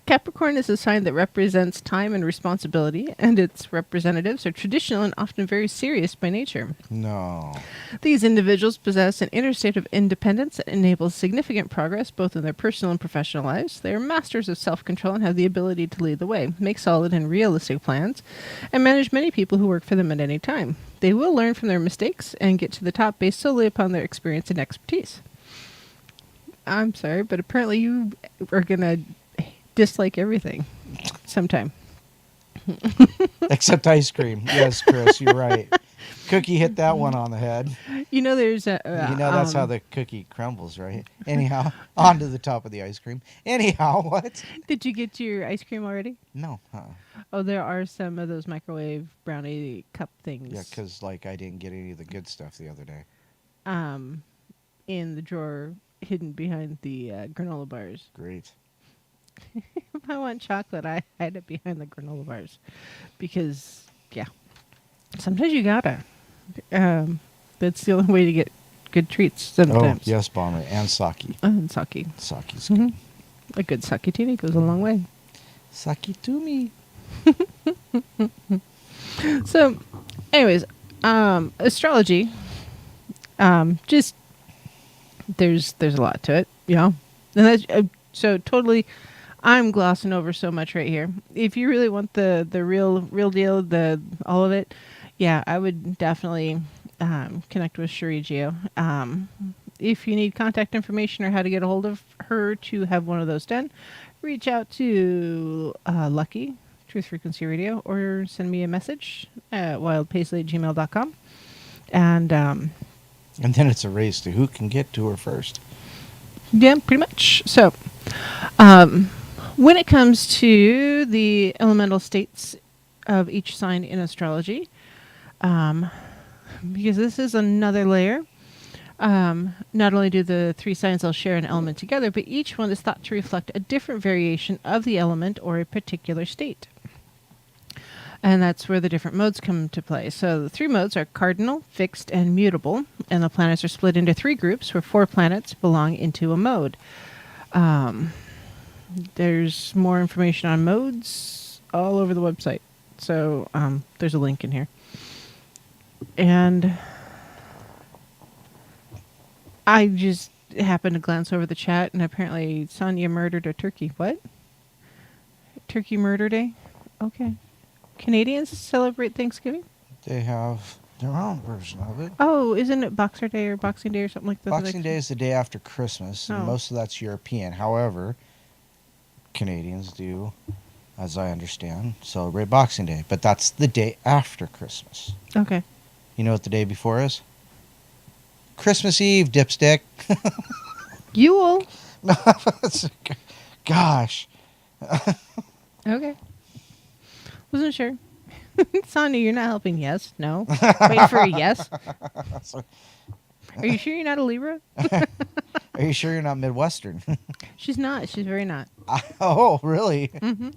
Capricorn is a sign that represents time and responsibility, and its representatives are traditional and often very serious by nature. No. These individuals possess an inner state of independence that enables significant progress both in their personal and professional lives. They are masters of self-control and have the ability to lead the way, make solid and realistic plans, and manage many people who work for them at any time. They will learn from their mistakes and get to the top based solely upon their experience and expertise. I'm sorry, but apparently you are going to dislike everything sometime. Except ice cream. Yes, Chris, you're right. Cookie hit that one on the head. You know, there's a... that's how the cookie crumbles, right? Anyhow, onto the top of the ice cream. Anyhow, what? Did you get your ice cream already? No. Oh, there are some of those microwave brownie cup things. Yeah, because, I didn't get any of the good stuff the other day. In the drawer hidden behind the granola bars. Great. If I want chocolate, I hide it behind the granola bars. Because, yeah. Sometimes you gotta. That's the only way to get good treats sometimes. Oh, yes, Bomber. And sake. And sake. Sake's A good saketini goes a long way. Suck it to me. So, anyways, astrology, just there's a lot to it, and that's so totally. I'm glossing over so much right here. If you really want the real deal, the all of it, yeah, I would definitely connect with Chris Geo. If you need contact information or how to get a hold of her to have one of those done, reach out to Lucky Truth Frequency Radio or send me a message at wildpaisley@gmail.com. And then it's a race to who can get to her first. yeah, pretty much. So, when it comes to the elemental states of each sign in astrology, because this is another layer, not only do the three signs all share an element together, but each one is thought to reflect a different variation of the element or a particular state. And that's where the different modes come into play. So the three modes are cardinal, fixed, and mutable. And the planets are split into three groups where 4 planets belong into a mode. There's more information on modes all over the website. So there's a link in here. And I just happened to glance over the chat, and apparently Sonia murdered a turkey. What? Turkey Murder Day? Okay. Canadians celebrate Thanksgiving? They have their own version of it. Oh, isn't it Boxer Day or Boxing Day or something like that? Boxing Day is the day after Christmas, and most of that's European. However, Canadians do, as I understand, celebrate Boxing Day, but that's the day after Christmas. Okay. You know what the day before is? Christmas Eve, dipstick. Yule. Gosh. Okay. Wasn't sure. Sonia, you're not helping. Yes. No. Wait for a yes. Are you sure you're not a Libra? Are you sure you're not Midwestern? She's not. She's very not. Oh, really? Mm-hmm.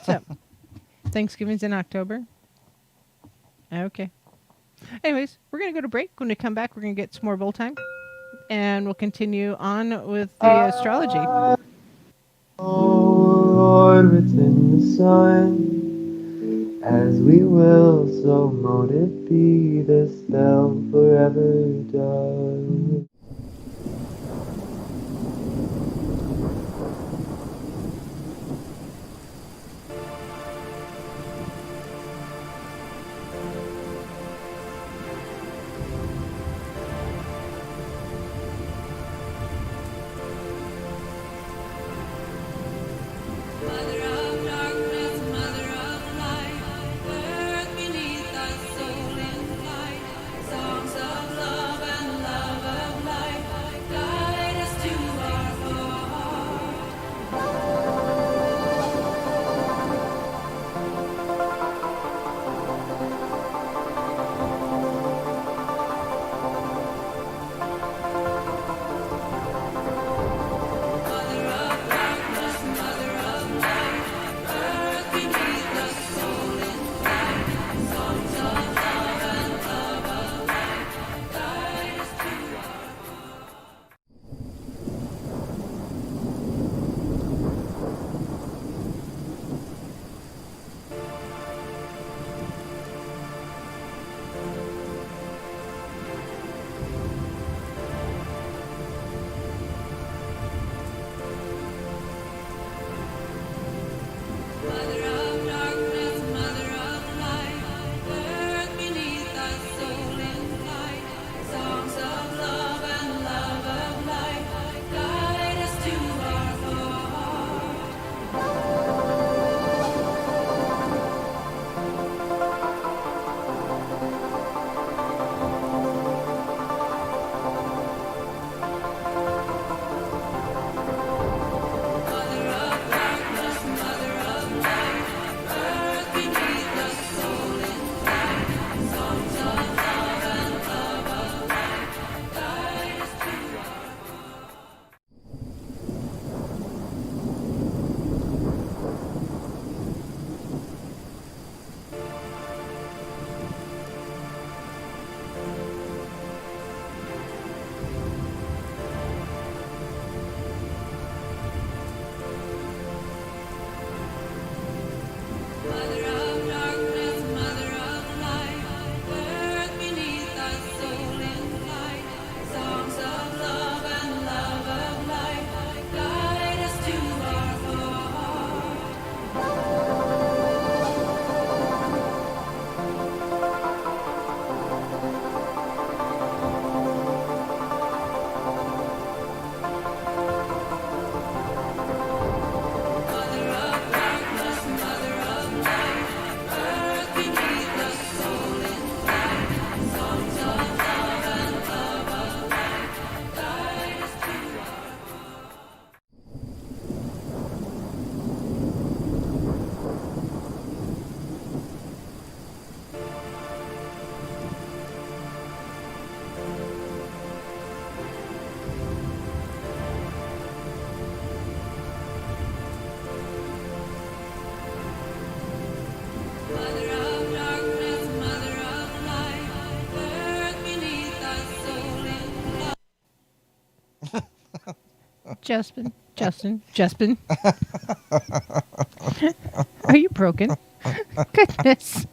So, Thanksgiving's in October. Okay. Anyways, we're going to go to break. When we come back, we're going to get some more bowl time. And we'll continue on with the astrology. Oh, Lord, within the sun, as we will, so mote it be, the spell forever done. Mother of darkness, mother of light, earth beneath us, soul in flight, songs of love and love of light. Justin. Are you broken? Goodness.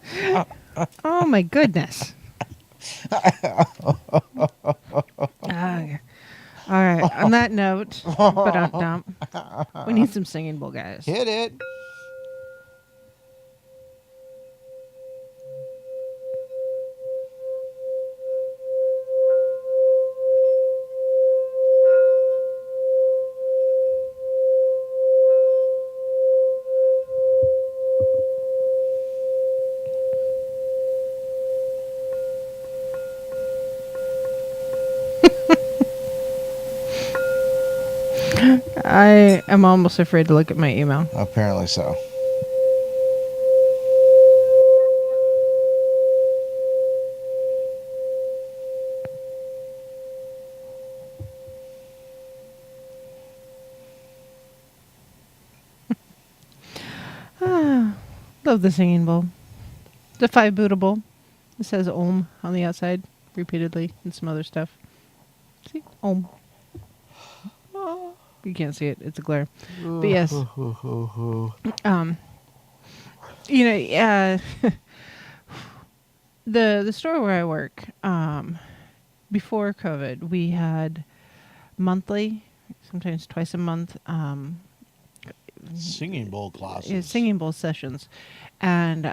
Oh my goodness. Ah, all right. On that note, we need some singing bowl, guys. Hit it. I am almost afraid to look at my email. Apparently so. Love the singing bowl. The 5 Buddha bowl. It says Om on the outside repeatedly and some other stuff. See? Om. You can't see it. It's a glare. But yes. The store where I work, before COVID, we had monthly, sometimes twice a month, Singing bowl classes. singing bowl sessions. And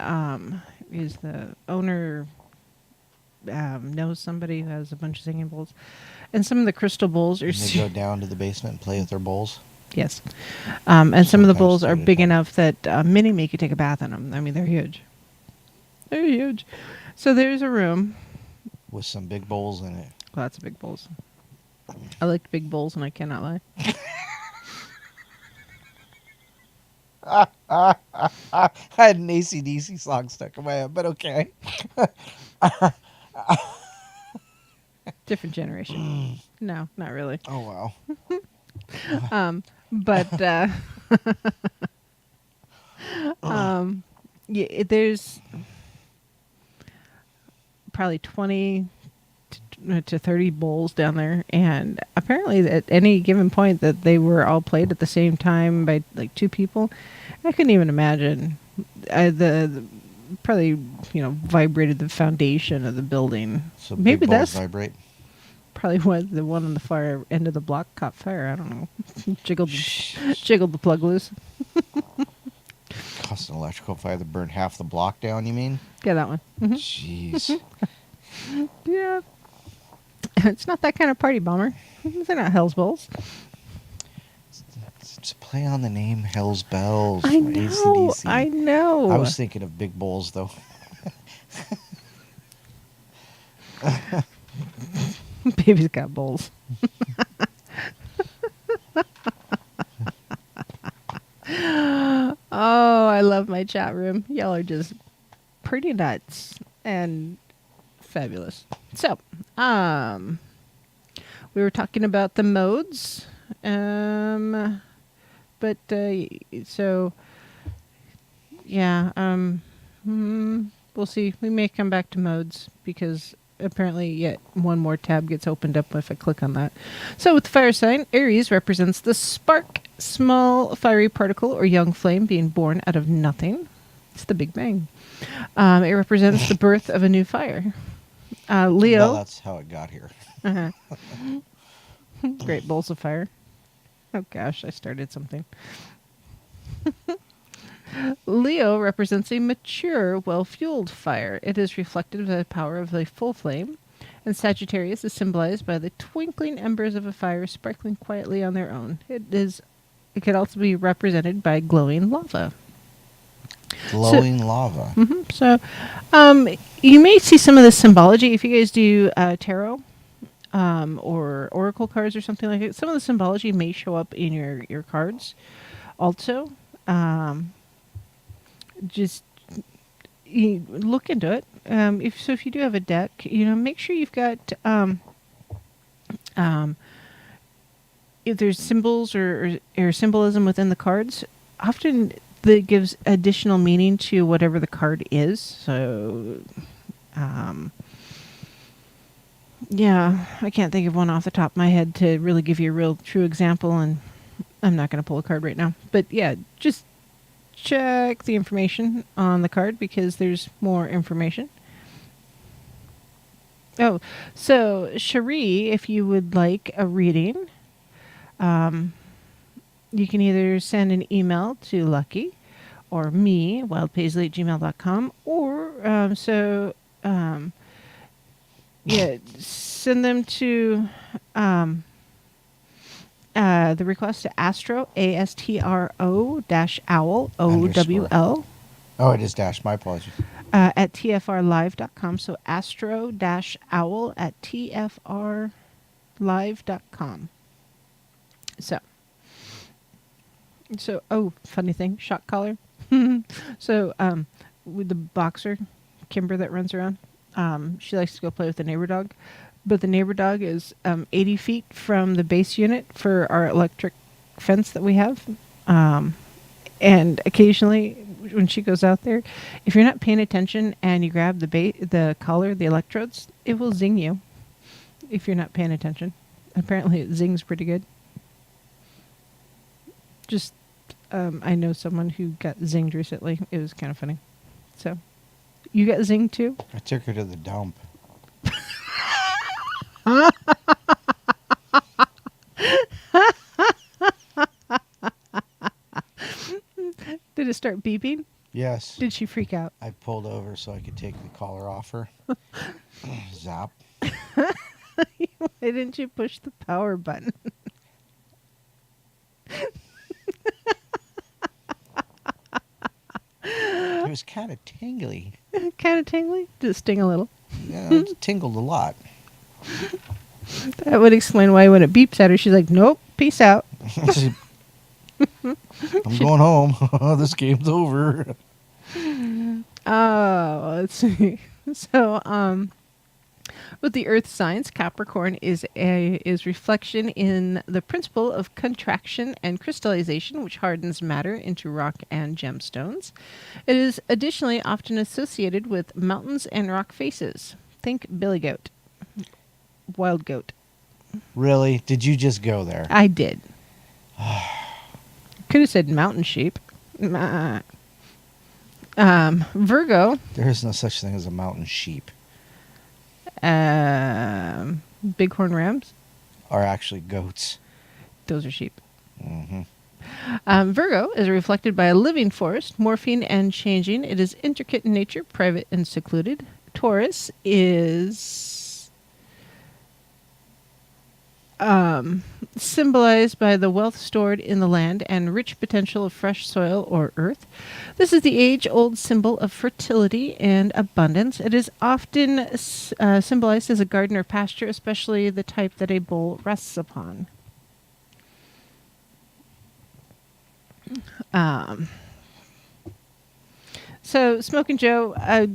is the owner knows somebody who has a bunch of singing bowls. And some of the crystal bowls are... And they go down to the basement and play with their bowls. Yes. And some of the Sometimes bowls are they big do. enough that Minnie make you take a bath in them. I mean, they're huge. They're huge. So there's a room. With some big bowls in it. Lots of big bowls. I like big bowls, and I cannot lie. I had an AC/DC song stuck in my head, but okay. Different generation. No, not really. Oh, wow. But yeah, there's probably 20 to 30 bowls down there, and apparently at any given point that they were all played at the same time by like 2 people. I couldn't even imagine. The probably vibrated the foundation of the building. So Maybe big bowls that's vibrate. probably what the one on the far end of the block caught fire. I don't know. jiggled the plug loose. Cost an electrical fire that burned half the block down, you mean? Yeah, that one. Mhm. Jeez. Yeah. It's not that kind of party bomber. They're not Hell's Bowls. It's a play on the name Hell's Bells. I from know. AC/DC. I know. I was thinking of big bowls, though. Baby's got bowls. Oh, I love my chat room. Y'all are just pretty nuts and fabulous. So, we were talking about the modes. We'll see. We may come back to modes because apparently yet one more tab gets opened up if I click on that. So with the fire sign, Aries represents the spark, small fiery particle or young flame being born out of nothing. It's the Big Bang. It represents the birth of a new fire. Leo. Well, that's how it got here. Uh-huh. Great bowls of fire. Oh gosh, I started something. Leo represents a mature, well-fueled fire. It is reflected by the power of a full flame, and Sagittarius is symbolized by the twinkling embers of a fire sparkling quietly on their own. It could also be represented by glowing lava. Glowing lava. Mm-hmm. So, you may see some of the symbology if you guys do tarot or oracle cards or something like that. Some of the symbology may show up in your cards. Also, just look into it. If you do have a deck, make sure you've got if there's symbols or symbolism within the cards. Often that gives additional meaning to whatever the card is. So, yeah, I can't think of one off the top of my head to really give you a real true example. And I'm not going to pull a card right now. But yeah, just check the information on the card because there's more information. Oh, so Cherie, if you would like a reading, you can either send an email to Lucky or me, wildpaisley@gmail.com, or send them to the request to Astro, ASTRO -owl, OWL, Oh, it is dash. My apologies. at tfrlive.com. So astro-owl at tfrlive.com. So, oh, funny thing, shock collar. So, with the boxer, Kimber, that runs around, she likes to go play with the neighbor dog. But the neighbor dog is 80 feet from the base unit for our electric fence that we have. And occasionally, when she goes out there, if you're not paying attention and you grab the collar, the electrodes, it will zing you if you're not paying attention. Apparently, it zings pretty good. Just, I know someone who got zinged recently. It was kind of funny. So, you got zinged too? I took her to the dump. Did it start beeping? Yes. Did she freak out? I pulled over so I could take the collar off her. Zap. Why didn't you push the power button? It was kind of tingly. Kind of tingly? Did it sting a little? Yeah, it tingled a lot. That would explain why when it beeps at her, she's like, nope, peace out. I'm going home. This game's over. Oh, let's see. So, with the Earth signs, Capricorn is reflection in the principle of contraction and crystallization, which hardens matter into rock and gemstones. It is additionally often associated with mountains and rock faces. Think billy goat, wild goat. Really? Did you just go there? I did. Could have said mountain sheep. Virgo. There is no such thing as a mountain sheep. Bighorn rams. Are actually goats. Those are sheep. Mm-hmm. Virgo is reflected by a living forest, morphing and changing. It is intricate in nature, private and secluded. Taurus is symbolized by the wealth stored in the land and rich potential of fresh soil or earth. This is the age-old symbol of fertility and abundance. It is often symbolized as a garden or pasture, especially the type that a bull rests upon. So, Smoking Joe, I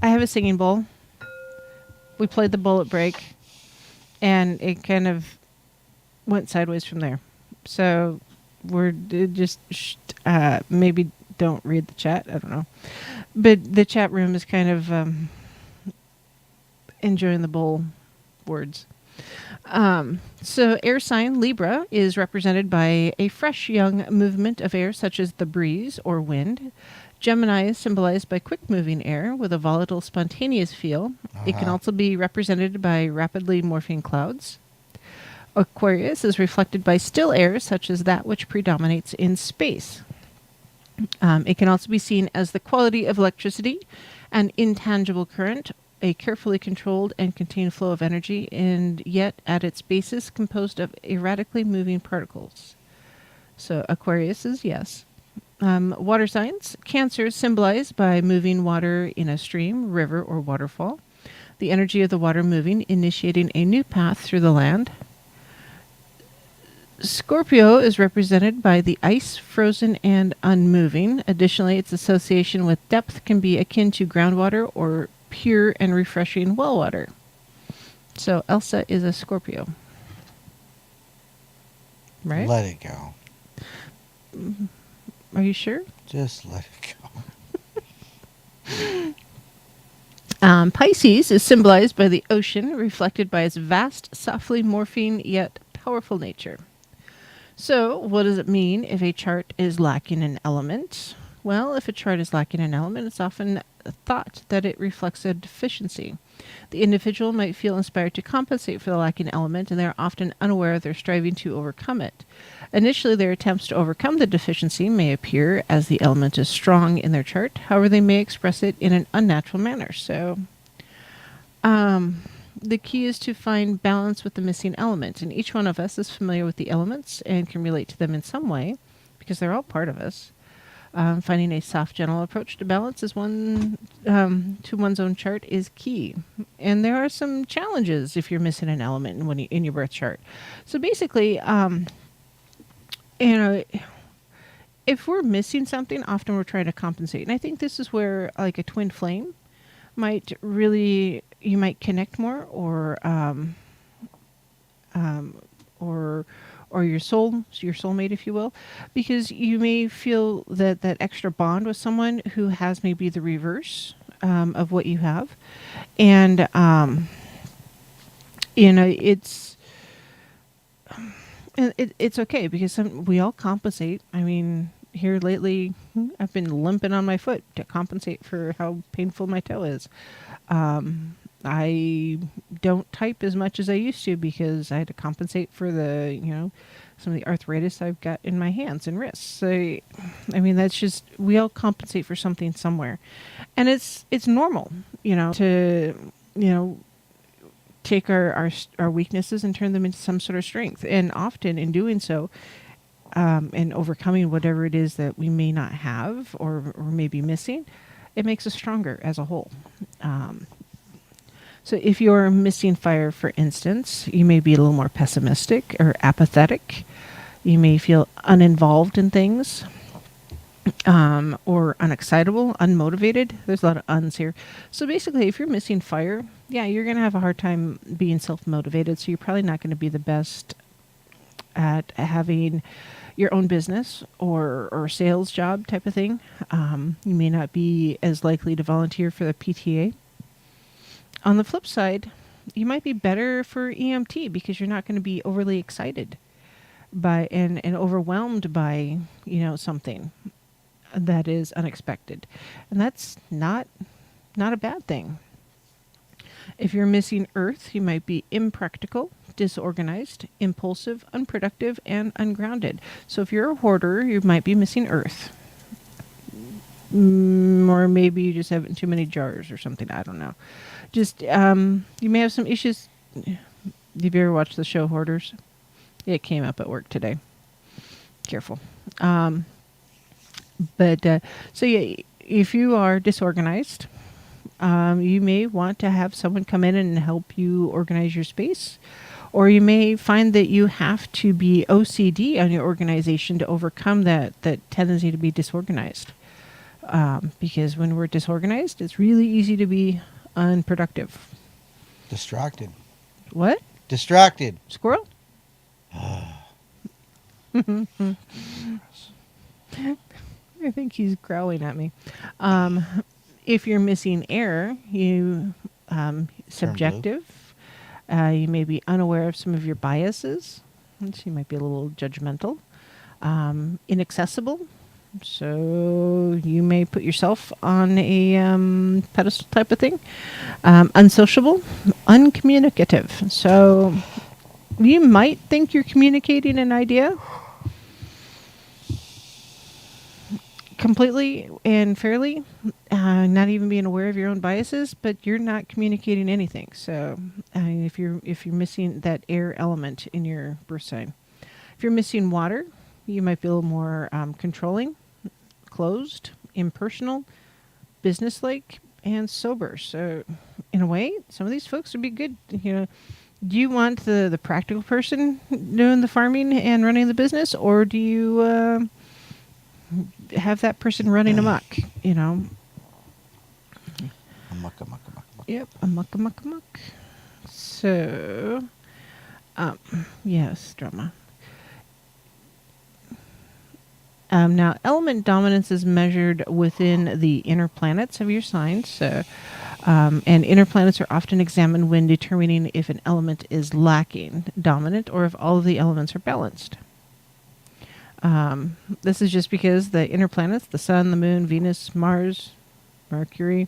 have a singing bowl. We played the bullet break, and it kind of went sideways from there. So, we're just maybe don't read the chat. I don't know. But the chat room is kind of enjoying the bowl words. So air sign Libra is represented by a fresh young movement of air such as the breeze or wind. Gemini is symbolized by quick moving air with a volatile spontaneous feel. It can also be represented by rapidly morphing clouds. Aquarius is reflected by still air such as that which predominates in space. It can also be seen as the quality of electricity, an intangible current, a carefully controlled and contained flow of energy, and yet at its basis composed of erratically moving particles. So Aquarius is yes. Water signs. Cancer is symbolized by moving water in a stream, river, or waterfall. The energy of the water moving, initiating a new path through the land. Scorpio is represented by the ice, frozen and unmoving. Additionally, its association with depth can be akin to groundwater or pure and refreshing well water. So Elsa is a Scorpio. Right? Let it go. Are you sure? Just let it go. Pisces is symbolized by the ocean, reflected by its vast, softly morphing yet powerful nature. So, what does it mean if a chart is lacking an element? Well, if a chart is lacking an element, it's often thought that it reflects a deficiency. The individual might feel inspired to compensate for the lacking element, and they are often unaware they're striving to overcome it. Initially, their attempts to overcome the deficiency may appear as the element is strong in their chart. However, they may express it in an unnatural manner. So, the key is to find balance with the missing element, and each one of us is familiar with the elements and can relate to them in some way because they're all part of us. Finding a soft, gentle approach to balance is to one's own chart is key, and there are some challenges if you're missing an element in your birth chart. So basically, you know, if we're missing something, often we're trying to compensate, and I think this is where like a twin flame might really you might connect more, or your soulmate, if you will, because you may feel that extra bond with someone who has maybe the reverse of what you have, and it's okay because we all compensate. I mean, here lately, I've been limping on my foot to compensate for how painful my toe is. I don't type as much as I used to because I had to compensate for some of the arthritis I've got in my hands and wrists. So, I mean, that's just, we all compensate for something somewhere. And it's normal, to, take our weaknesses and turn them into some sort of strength. And often in doing so, and overcoming whatever it is that we may not have or may be missing, it makes us stronger as a whole. So if you're missing fire, for instance, you may be a little more pessimistic or apathetic. You may feel uninvolved in things, or unexcitable, unmotivated. There's a lot of uns here. So basically, if you're missing fire, you're going to have a hard time being self-motivated. So you're probably not going to be the best at having your own business or sales job type of thing. You may not be as likely to volunteer for the PTA. On the flip side, you might be better for EMT because you're not going to be overly excited by and overwhelmed by something that is unexpected, and that's not a bad thing. If you're missing earth, you might be impractical, disorganized, impulsive, unproductive, and ungrounded. So if you're a hoarder, you might be missing earth. Or maybe you just have too many jars or something. I don't know. Just, you may have some issues. Have you ever watched the show Hoarders? It came up at work today. Careful. If you are disorganized, you may want to have someone come in and help you organize your space. Or you may find that you have to be OCD on your organization to overcome that tendency to be disorganized. Because when we're disorganized, it's really easy to be unproductive. Distracted. What? Distracted. Squirrel? I think he's growling at me. If you're missing air, you subjective. You may be unaware of some of your biases. So you might be a little judgmental. Inaccessible. So you may put yourself on a pedestal type of thing. Unsociable, uncommunicative. So you might think you're communicating an idea completely and fairly, not even being aware of your own biases, but you're not communicating anything. So if you're missing that air element in your birth sign, if you're missing water, you might be a little more controlling, closed, impersonal, businesslike, and sober. So in a way, some of these folks would be good. Do you want the practical person doing the farming and running the business, or do you have that person running amok? Amok. Yep, amok. So, yes, drama. Now, element dominance is measured within the inner planets of your sign. So, and inner planets are often examined when determining if an element is lacking dominant or if all of the elements are balanced. This is just because the inner planets, the Sun, the Moon, Venus, Mars, Mercury,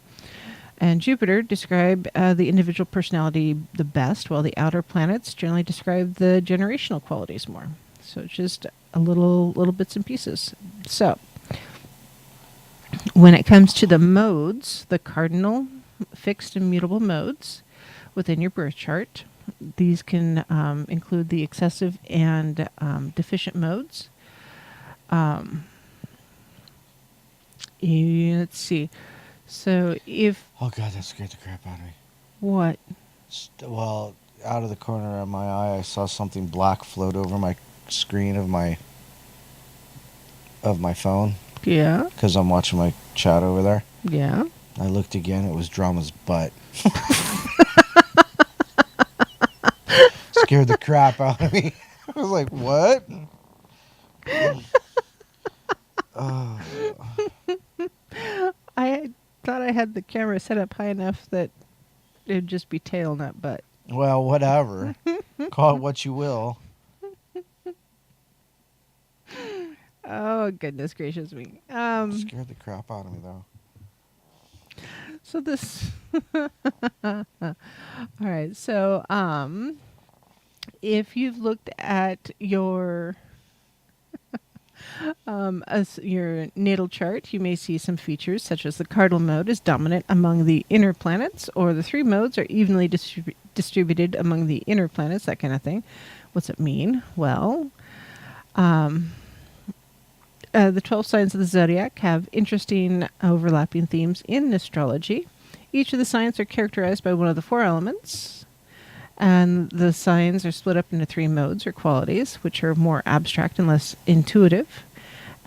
and Jupiter describe the individual personality the best, while the outer planets generally describe the generational qualities more. So it's just a little bits and pieces. So when it comes to the modes, the cardinal, fixed, and mutable modes within your birth chart, these can include the excessive and deficient modes. Let's see. So if... Oh, God, that scared the crap out of me. What? Well, out of the corner of my eye, I saw something black float over my screen of my phone. Yeah. Because I'm watching my chat over there. Yeah. I looked again. It was Drama's butt. Scared the crap out of me. I was like, what? Oh. I thought I had the camera set up high enough that it'd just be tail, not butt. Well, whatever. Call it what you will. Oh, goodness gracious me. Scared the crap out of me, though. So this... All right. So, if you've looked at your... as your natal chart, you may see some features such as the cardinal mode is dominant among the inner planets, or the 3 modes are evenly distributed among the inner planets, that kind of thing. What's it mean? Well, the 12 signs of the zodiac have interesting overlapping themes in astrology. Each of the signs are characterized by one of the 4 elements, and the signs are split up into 3 modes or qualities, which are more abstract and less intuitive.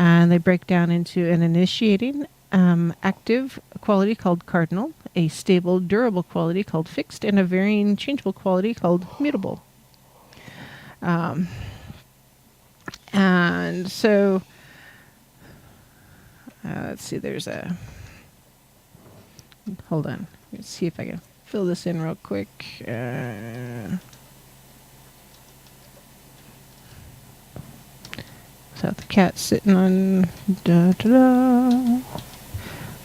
And they break down into an initiating, active quality called cardinal, a stable, durable quality called fixed, and a varying, changeable quality called mutable. And so, let's see, there's a... Hold on. Let's see if I can fill this in real quick. Without the cat sitting on...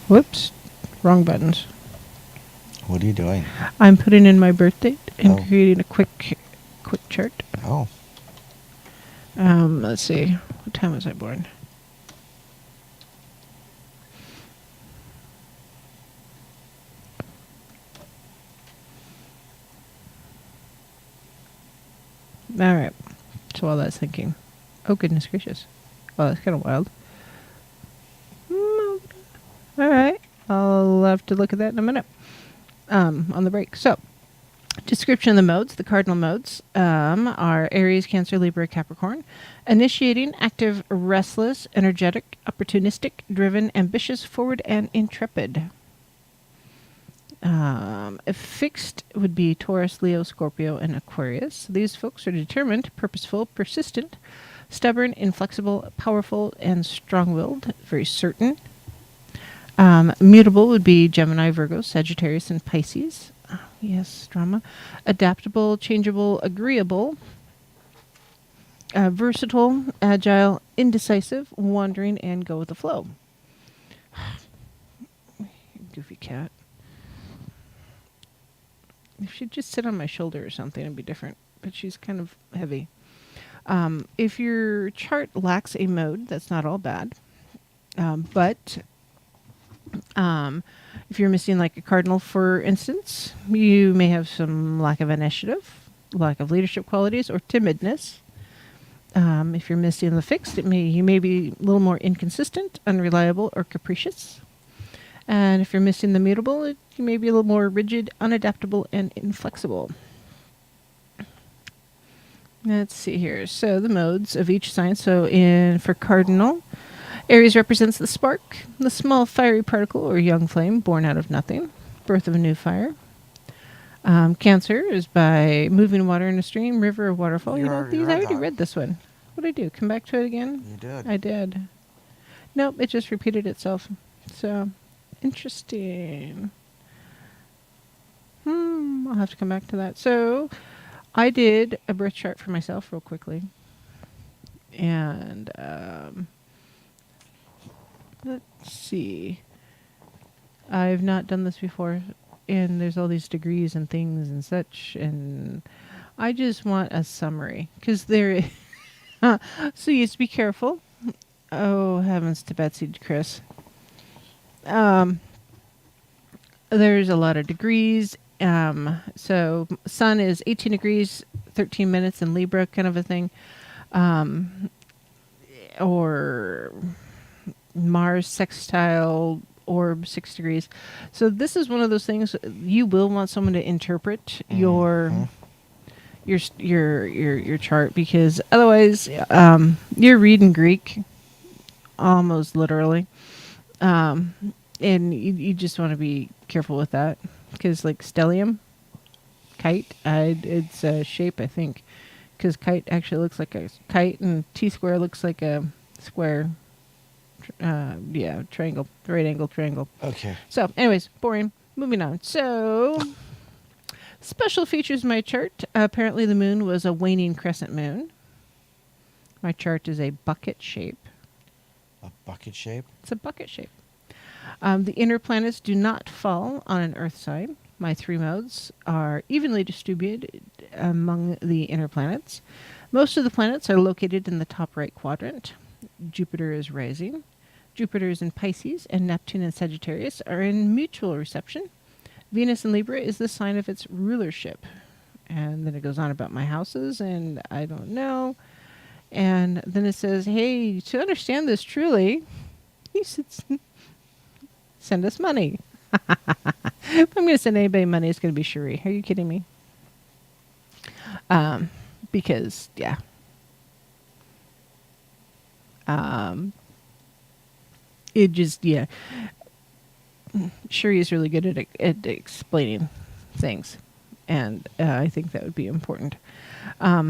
Whoops. Wrong buttons. What are you doing? I'm putting in my birth date and creating a quick chart. Oh. Let's see. What time was I born? All right. So while that's thinking... Oh, goodness gracious. Oh, that's kind of wild. All right. I'll have to look at that in a minute on the break. So, description of the modes. The cardinal modes are Aries, Cancer, Libra, Capricorn. Initiating, active, restless, energetic, opportunistic, driven, ambitious, forward, and intrepid. Fixed would be Taurus, Leo, Scorpio, and Aquarius. These folks are determined, purposeful, persistent, stubborn, inflexible, powerful, and strong-willed, very certain. Mutable would be Gemini, Virgo, Sagittarius, and Pisces. Yes, drama. Adaptable, changeable, agreeable. Versatile, agile, indecisive, wandering, and go with the flow. Goofy cat. If she'd just sit on my shoulder or something, it'd be different. But she's kind of heavy. If your chart lacks a mode, that's not all bad. But if you're missing like a cardinal, for instance, you may have some lack of initiative, lack of leadership qualities, or timidness. If you're missing the fixed, you may be a little more inconsistent, unreliable, or capricious. And if you're missing the mutable, you may be a little more rigid, unadaptable, and inflexible. Let's see here. So the modes of each sign. So for cardinal, Aries represents the spark, the small fiery particle or young flame born out of nothing, birth of a new fire. Cancer is by moving water in a stream, river, or waterfall. I already read this one. What did I do? Come back to it again? You did. I did. Nope, it just repeated itself. So, interesting. I'll have to come back to that. So, I did a birth chart for myself real quickly. And let's see. I've not done this before, and there's all these degrees and things and such, and I just want a summary because there. So you have to be careful. Oh heavens to Betsy, Chris. There's a lot of degrees. So Sun is 18 degrees, 13 minutes in Libra, kind of a thing. Or Mars sextile orb 6 degrees. So this is one of those things you will want someone to interpret your chart, because otherwise you're reading Greek almost literally. And you just want to be careful with that, because like stellium, kite, it's a shape, I think, because kite actually looks like a kite, and T-square looks like a square. Triangle, right angle triangle. Okay. So, anyways, boring. Moving on. So, special features of my chart. Apparently, the moon was a waning crescent moon. My chart is a bucket shape. A bucket shape? It's a bucket shape. The inner planets do not fall on an Earth sign. My 3 modes are evenly distributed among the inner planets. Most of the planets are located in the top right quadrant. Jupiter is rising. Jupiter is in Pisces, and Neptune and Sagittarius are in mutual reception. Venus in Libra is the sign of its rulership. And then it goes on about my houses, and I don't know. And then it says, hey, to understand this truly, he says, send us money. If I'm going to send anybody money, it's going to be Cherie. Are you kidding me? Because, yeah. It just, yeah. Cherie is really good at explaining things. And I think that would be important. I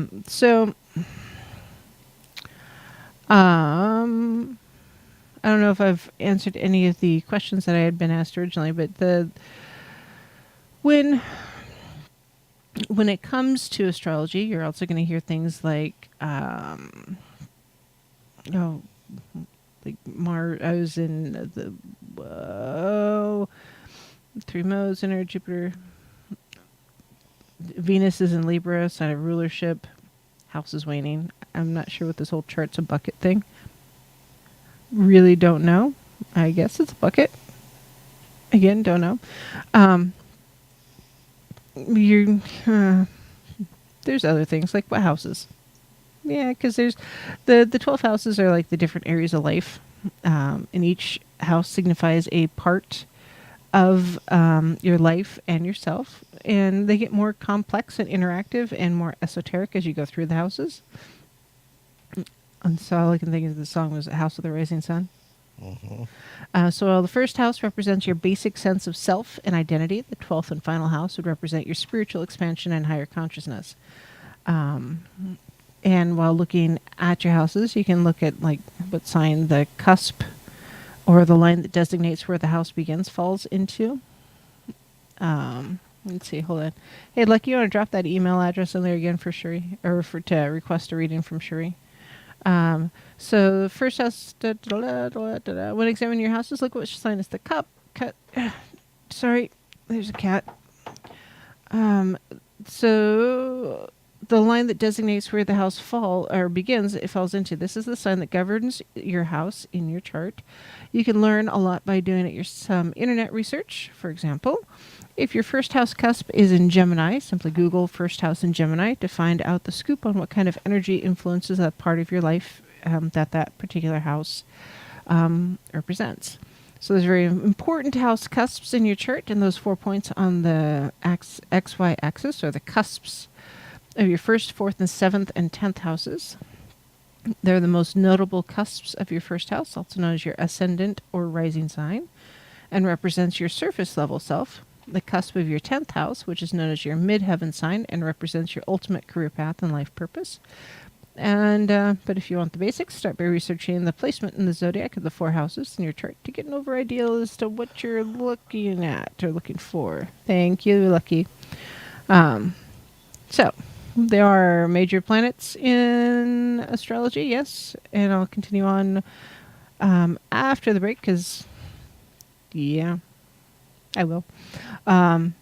don't know if I've answered any of the questions that I had been asked originally, but when it comes to astrology, you're also going to hear things like, like Mars. I was in the 3 modes, inner Jupiter. Venus is in Libra, sign of rulership. House is waning. I'm not sure what this whole chart's a bucket thing. Really don't know. I guess it's a bucket. Again, don't know. There's other things, like what houses? Yeah, because there's the 12 houses are like the different areas of life. And each house signifies a part of your life and yourself. And they get more complex and interactive and more esoteric as you go through the houses. And so all I can think of the song was House of the Rising Sun. Mm-hmm. So the first house represents your basic sense of self and identity. The 12th and final house would represent your spiritual expansion and higher consciousness. And while looking at your houses, you can look at like what sign the cusp or the line that designates where the house begins falls into. Let's see, hold on. Hey, Lucky, you want to drop that email address in there again for Cherie, or to request a reading from Cherie? So the first house, when examining your houses, look what sign is the cup. Sorry, there's a cat. So the line that designates where the house begins, it falls into. This is the sign that governs your house in your chart. You can learn a lot by doing some internet research. For example, if your first house cusp is in Gemini, simply Google first house in Gemini to find out the scoop on what kind of energy influences that part of your life that particular house represents. So there's very important house cusps in your chart, and those 4 points on the XY axis are the cusps of your first, 4th, and 7th, and 10th houses. They're the most notable cusps of your first house, also known as your ascendant or rising sign, and represents your surface level self. The cusp of your 10th house, which is known as your midheaven sign, and represents your ultimate career path and life purpose. And but if you want the basics, start by researching the placement in the zodiac of the 4 houses in your chart to get an over idea as to what you're looking at or looking for. Thank you, Lucky. So there are major planets in astrology, yes, and I'll continue on after the break because, yeah, I will. And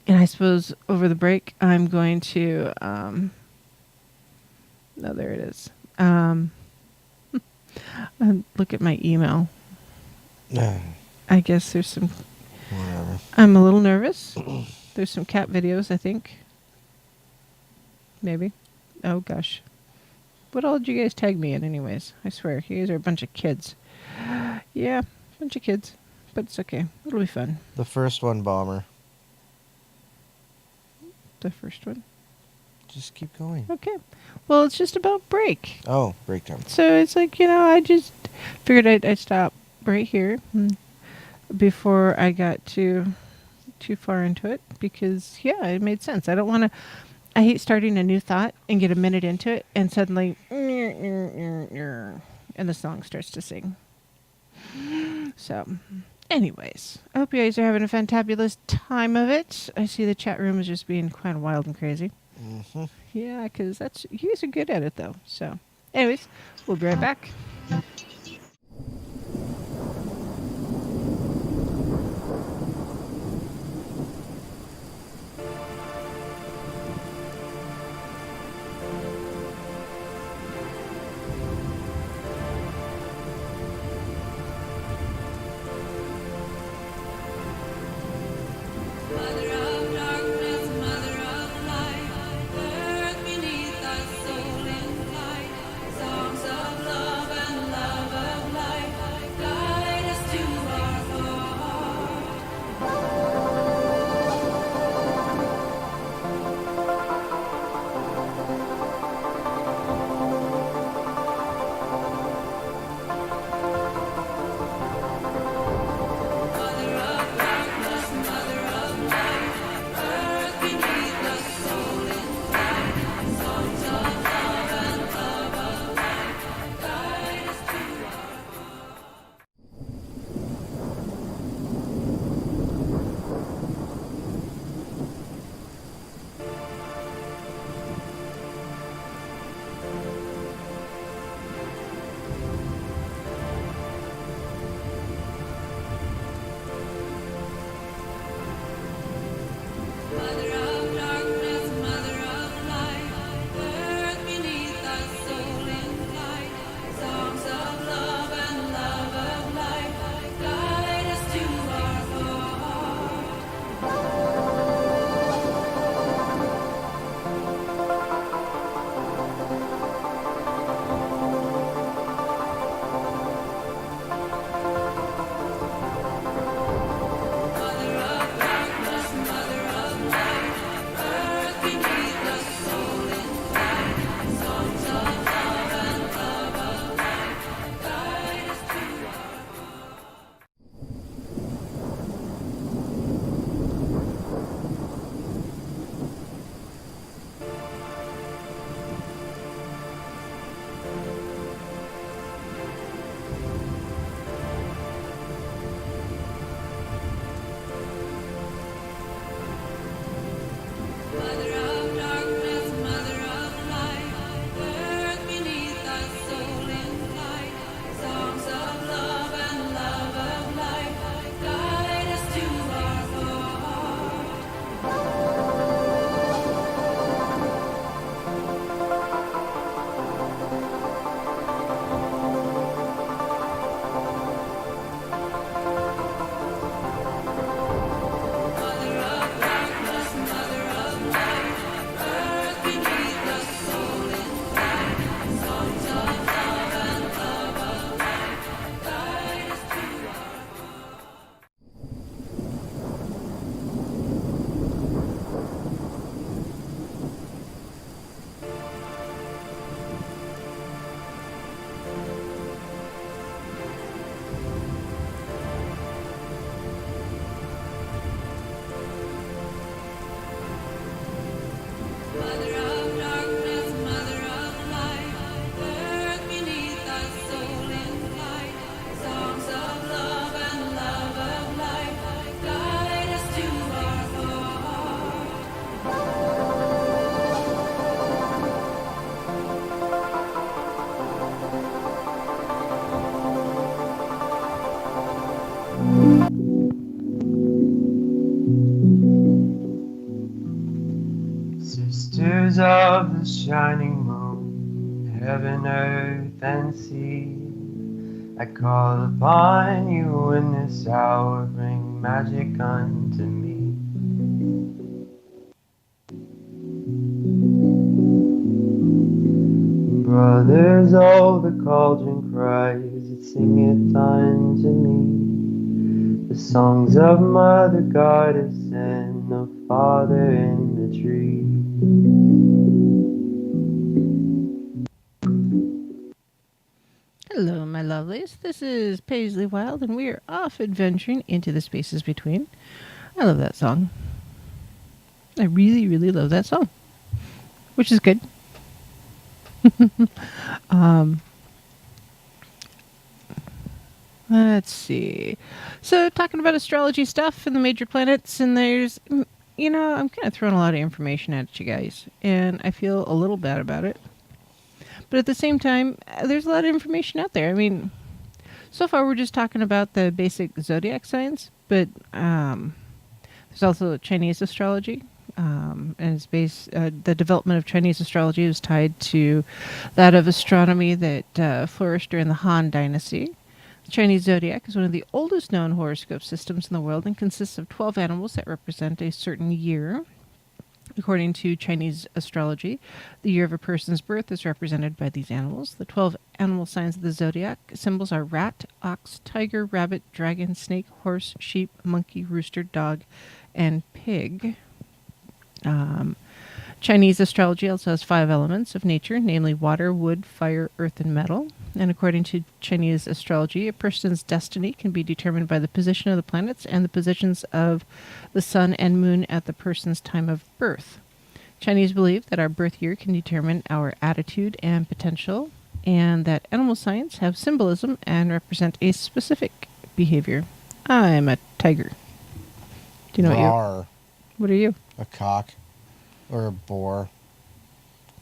I suppose over the break I'm going to. No, there it is. Look at my email. I guess there's some. Whatever. I'm a little nervous. There's some cat videos, I think. Maybe. Oh, gosh. What all did you guys tag me in, anyways? I swear, you guys are a bunch of kids. Yeah, bunch of kids. But it's okay. It'll be fun. The first one, Bomber. The first one? Just keep going. Okay. Well, it's just about break. Oh, breakdown. So it's like, I just figured I'd stop right here before I got too far into it because, yeah, it made sense. I hate starting a new thought and get a minute into it and suddenly, and the song starts to sing. So, anyways, I hope you guys are having a fantabulous time of it. I see the chat room is just being kind of wild and crazy. Mm-hmm. Yeah, because you guys are good at it, though. So, anyways, we'll be right back. Mother of darkness, mother of light, earth beneath our soul in flight, songs of love and love Brothers of the shining moon, heaven, earth, and sea, I call upon you in this hour, bring magic unto me. Brothers, oh, the cauldron cries, it singeth unto me the songs of Mother Goddess and the Father in the tree. Hello, my lovelies. This is Paisley Wild, and we are off adventuring into the spaces between. I love that song. I really, really love that song, which is good. Let's see. So, talking about astrology stuff and the major planets, and there's, I'm kind of throwing a lot of information at you guys, and I feel a little bad about it. But at the same time, there's a lot of information out there. I mean, so far we're just talking about the basic zodiac signs, but there's also Chinese astrology. And it's the development of Chinese astrology is tied to that of astronomy that flourished during the Han Dynasty. The Chinese zodiac is one of the oldest known horoscope systems in the world and consists of 12 animals that represent a certain year. According to Chinese astrology, the year of a person's birth is represented by these animals. The 12 animal signs of the zodiac symbols are rat, ox, tiger, rabbit, dragon, snake, horse, sheep, monkey, rooster, dog, and pig. Chinese astrology also has 5 elements of nature, namely water, wood, fire, earth, and metal. And according to Chinese astrology, a person's destiny can be determined by the position of the planets and the positions of the sun and moon at the person's time of birth. Chinese believe that our birth year can determine our attitude and potential, and that animal signs have symbolism and represent a specific behavior. I'm a tiger. Do you know what are you? A cock. Or a boar.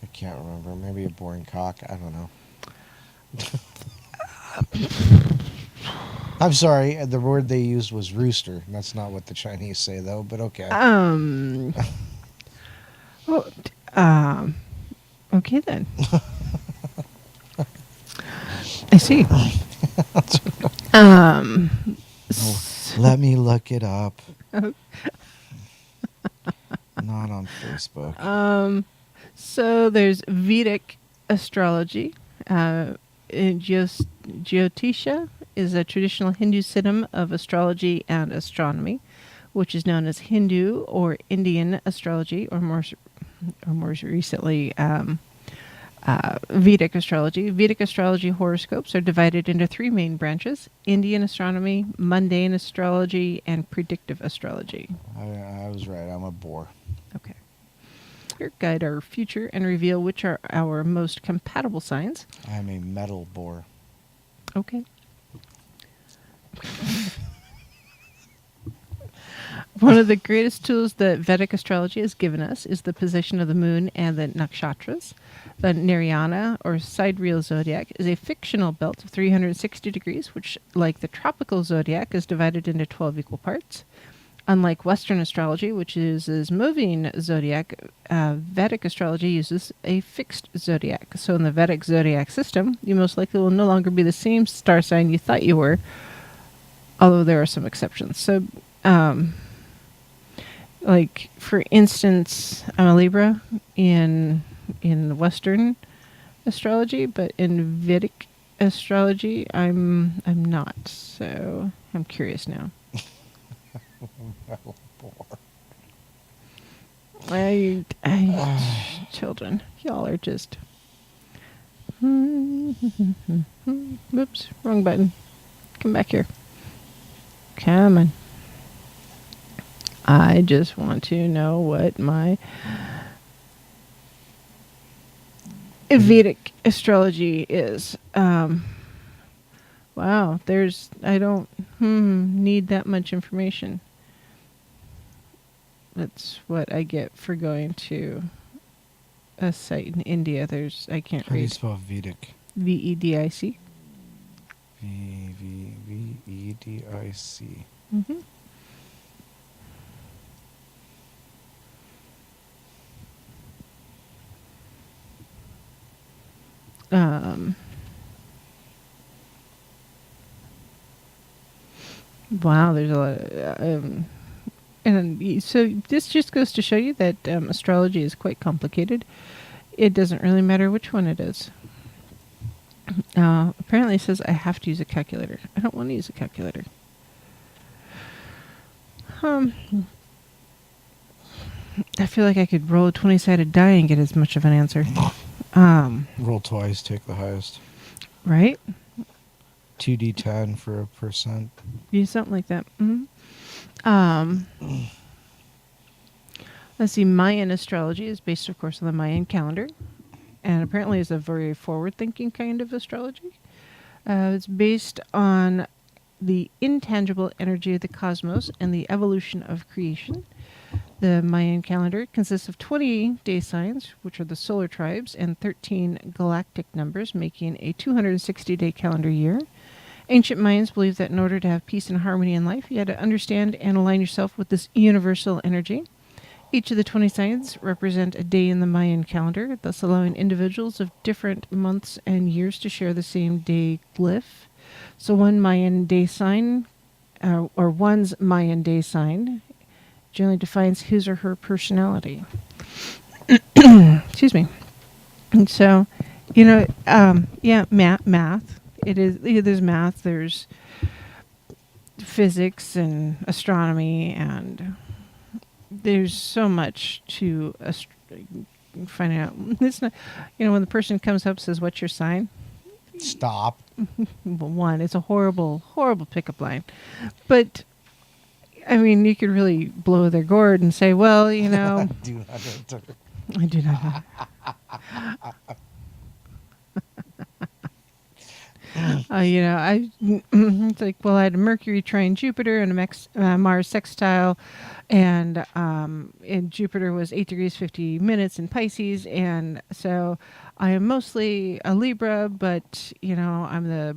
I can't remember. Maybe a boring cock. I don't know. I'm sorry. The word they used was rooster. That's not what the Chinese say, though, but okay. Okay then. I see. Let me look it up. Not on Facebook. So there's Vedic astrology. Jyotisha is a traditional Hindu system of astrology and astronomy, which is known as Hindu or Indian astrology, or more recently Vedic astrology. Vedic astrology horoscopes are divided into 3 main branches: Indian astronomy, mundane astrology, and predictive astrology. I was right. I'm a boar. Okay. Here, guide our future and reveal which are our most compatible signs. I'm a metal boar. Okay. One of the greatest tools that Vedic astrology has given us is the position of the moon and the nakshatras. The Narayana, or sidereal zodiac, is a fictional belt of 360 degrees, which, like the tropical zodiac, is divided into 12 equal parts. Unlike Western astrology, which uses moving zodiac, Vedic astrology uses a fixed zodiac. So in the Vedic zodiac system, you most likely will no longer be the same star sign you thought you were, although there are some exceptions. So, like, for instance, I'm a Libra in Western astrology, but in Vedic astrology, I'm not. So I'm curious now. Children, y'all are just. Whoops, wrong button. Come back here. Come on. I just want to know what my Vedic astrology is. Wow, I don't need that much information. That's what I get for going to a site in India. I can't read. How do you spell Vedic? Vedic. Vedic. Mm-hmm. Wow, there's a lot. So this just goes to show you that astrology is quite complicated. It doesn't really matter which one it is. Apparently, it says I have to use a calculator. I don't want to use a calculator. I feel like I could roll a 20-sided die and get as much of an answer. Roll twice, take the highest. Right? 2d10 for a percent. Yeah, something like that. Let's see. Mayan astrology is based, of course, on the Mayan calendar, and apparently is a very forward-thinking kind of astrology. It's based on the intangible energy of the cosmos and the evolution of creation. The Mayan calendar consists of 20 day signs, which are the solar tribes, and 13 galactic numbers, making a 260-day calendar year. Ancient Mayans believed that in order to have peace and harmony in life, you had to understand and align yourself with this universal energy. Each of the 20 signs represent a day in the Mayan calendar, thus allowing individuals of different months and years to share the same day glyph. So one Mayan day sign, or one's Mayan day sign, generally defines his or her personality. Excuse me. And so, math. It is. There's math. There's physics and astronomy, and there's so much to finding out. It's not, when the person comes up and says, "What's your sign?" Stop. One, it's a horrible, horrible pickup line, but. I mean, you could really blow their gourd and say, well, I do not enter. I do not it's like, well, I had a Mercury trine Jupiter and a Mars sextile, and Jupiter was 8 degrees 50 minutes in Pisces, and so I am mostly a Libra, but, I'm the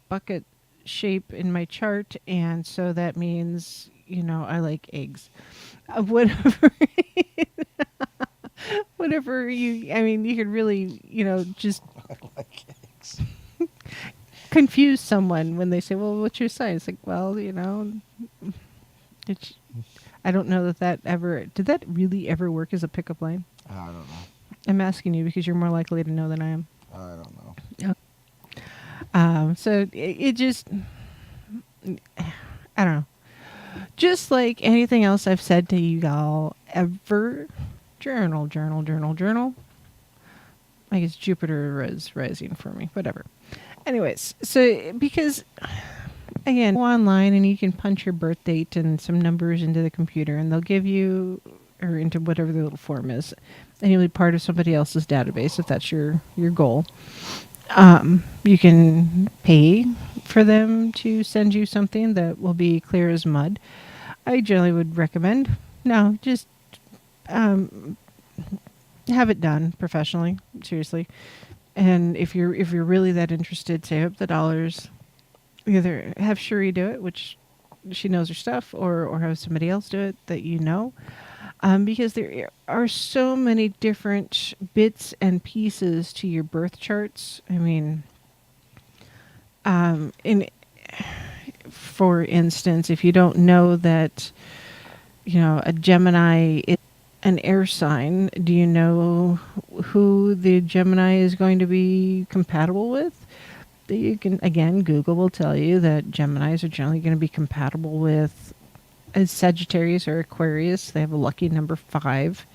bucket shape in my chart, and so that means... I like eggs. Whatever you could really, just I like eggs. confuse someone when they say, well, what's your sign? It's like, well, I don't know that did that really ever work as a pickup line? I don't know. I'm asking you because you're more likely to know than I am. I don't know. So it just, I don't know. Just like anything else I've said to you all ever, journal. I guess Jupiter is rising for me, whatever. Anyways, so because, again, go online and you can punch your birth date and some numbers into the computer, and they'll give you, or into whatever the little form is, and you'll be part of somebody else's database if that's your goal. You can pay for them to send you something that will be clear as mud. I generally would recommend just have it done professionally, seriously. And if you're really that interested, save up the dollars. Either have Shuri do it, which she knows her stuff, or have somebody else do it that because there are so many different bits and pieces to your birth charts. I mean, for instance, if you don't know that, a Gemini is an air sign, do you know who the Gemini is going to be compatible with? You can, again, Google will tell you that Geminis are generally going to be compatible with Sagittarius or Aquarius. They have a lucky number 5.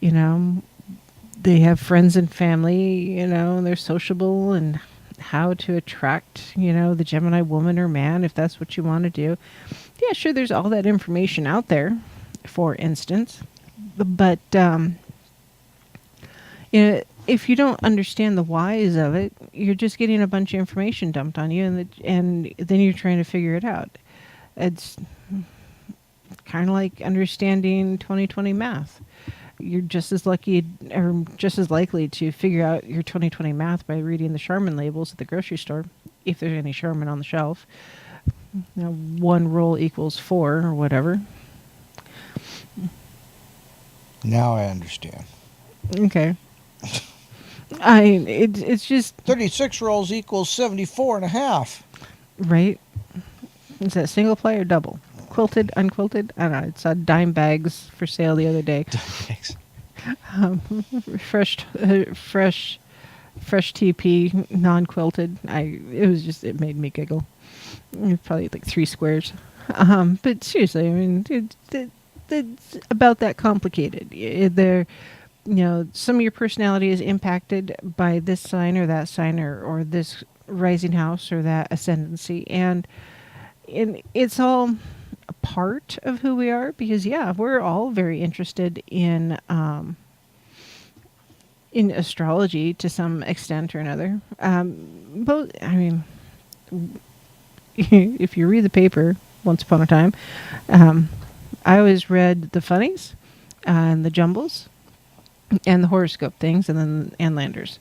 They have friends and family, and they're sociable, and how to attract, the Gemini woman or man, if that's what you want to do. Yeah, sure, there's all that information out there, for instance. But, if you don't understand the whys of it, you're just getting a bunch of information dumped on you, and then you're trying to figure it out. It's kind of like understanding 2020 math. You're just as lucky, or just as likely to figure out your 2020 math by reading the Charmin labels at the grocery store, if there's any Charmin on the shelf. 1 roll equals 4 or whatever. Now I understand. Okay. It's just 36 rolls equals 74 and a half. right. Is that single ply or double? Quilted, unquilted? I don't know. It's dime bags for sale the other day. Thanks. Fresh TP, non-quilted. It made me giggle. Probably like 3 squares. But seriously, I mean, it's about that complicated. Some of your personality is impacted by this sign or that sign or this rising house or that ascendancy, and it's all a part of who we are, because we're all very interested in astrology to some extent or another. Both, I mean, if you read the paper, once upon a time, I always read the funnies and the jumbles and the horoscope things, and then landers.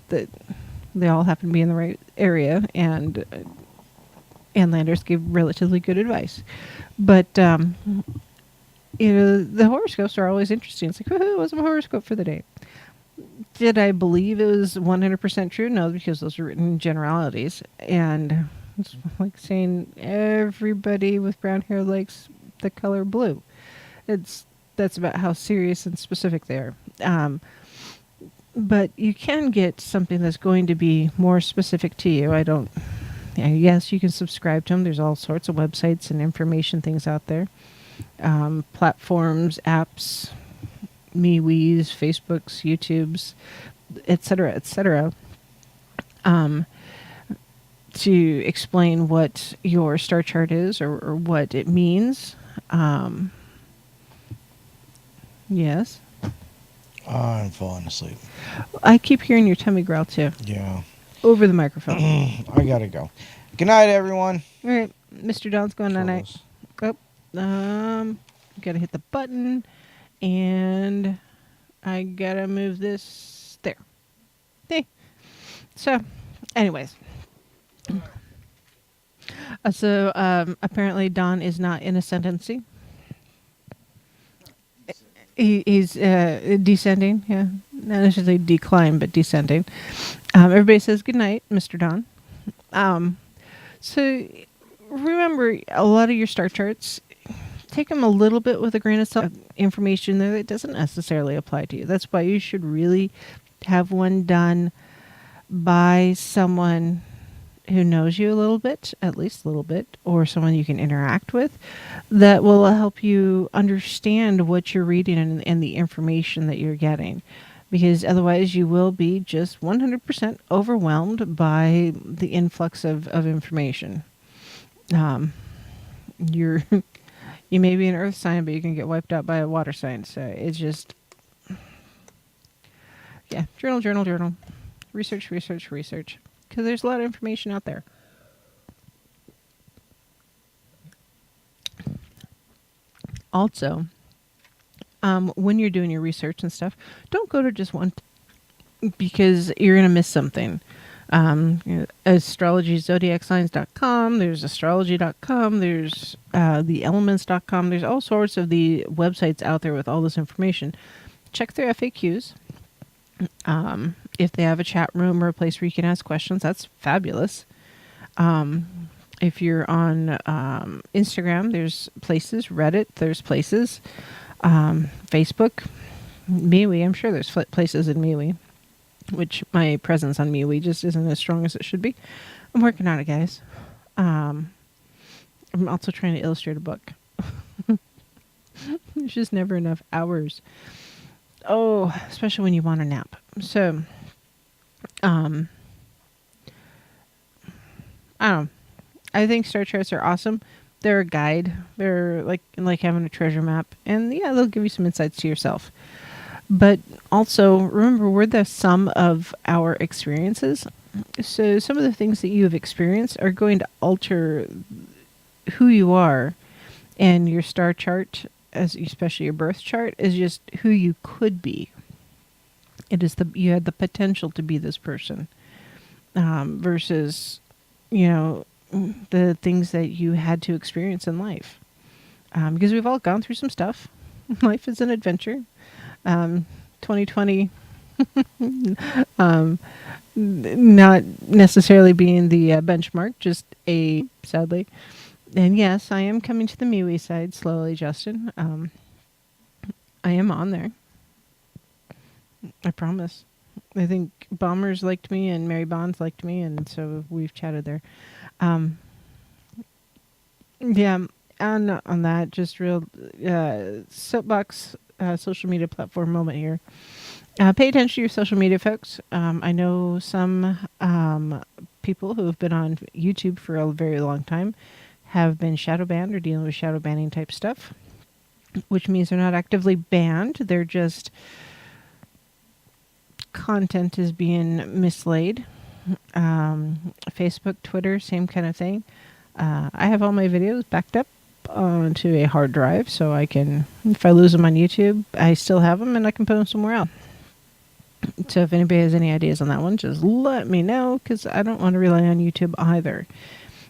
They all happen to be in the right area, and landers give relatively good advice. But the horoscopes are always interesting. It's like, woohoo, what's my horoscope for the day? Did I believe it was 100% true? No, because those are written in generalities. And it's like saying everybody with brown hair likes the color blue. That's about how serious and specific they are. But you can get something that's going to be more specific to you. Yes, you can subscribe to them. There's all sorts of websites and information things out there. Platforms, apps, MeWe's, Facebooks, YouTubes, etc., to explain what your star chart is or what it means. Yes? I'm falling asleep. I keep hearing your tummy growl, too. Yeah. Over the microphone. I gotta go. Good night, everyone. All right. Mr. Don's going night-night. Close. Gotta hit the button, and I gotta move this there. Hey. So, anyways. Apparently Don is not in ascendancy. He's descending, yeah. Not necessarily decline, but descending. Everybody says good night, Mr. Don. So remember, a lot of your star charts, take them a little bit with a grain of salt. Information there that doesn't necessarily apply to you. That's why you should really have one done by someone who knows you a little bit, at least a little bit, or someone you can interact with, that will help you understand what you're reading and the information that you're getting. Because otherwise you will be just 100% overwhelmed by the influx of information. You may be an earth sign, but you can get wiped out by a water sign. So it's just, journal. Research. Because there's a lot of information out there. Also, when you're doing your research and stuff, don't go to just one, because you're going to miss something. AstrologyZodiacSigns.com, there's astrology.com, there's theelements.com, there's all sorts of the websites out there with all this information. Check their FAQs. If they have a chat room or a place where you can ask questions, that's fabulous. If you're on Instagram, there's places. Reddit, there's places. Facebook, MeWe, I'm sure there's places in MeWe, which my presence on MeWe just isn't as strong as it should be. I'm working on it, guys. I'm also trying to illustrate a book. There's just never enough hours. Oh, especially when you want a nap. So, I don't know. I think star charts are awesome. They're a guide. They're like having a treasure map. And yeah, they'll give you some insights to yourself. But also, remember, we're the sum of our experiences. So some of the things that you have experienced are going to alter who you are. And your star chart, especially your birth chart, is just who you could be. It is you had the potential to be this person, versus, the things that you had to experience in life. Because we've all gone through some stuff. Life is an adventure. 2020 Not necessarily being the benchmark, just a sadly. And yes, I am coming to the MeWe side slowly, Justin. I am on there. I promise. I think Bombers liked me and Mary Bonds liked me, and so we've chatted there. Yeah, and on that, just real soapbox social media platform moment here. Pay attention to your social media, folks. I know some people who have been on YouTube for a very long time have been shadow banned or dealing with shadow banning type stuff, which means they're not actively banned. They're just content is being mislaid. Facebook, Twitter, same kind of thing. I have all my videos backed up onto a hard drive, so I can, if I lose them on YouTube, I still have them and I can put them somewhere else. So if anybody has any ideas on that one, just let me know, because I don't want to rely on YouTube either.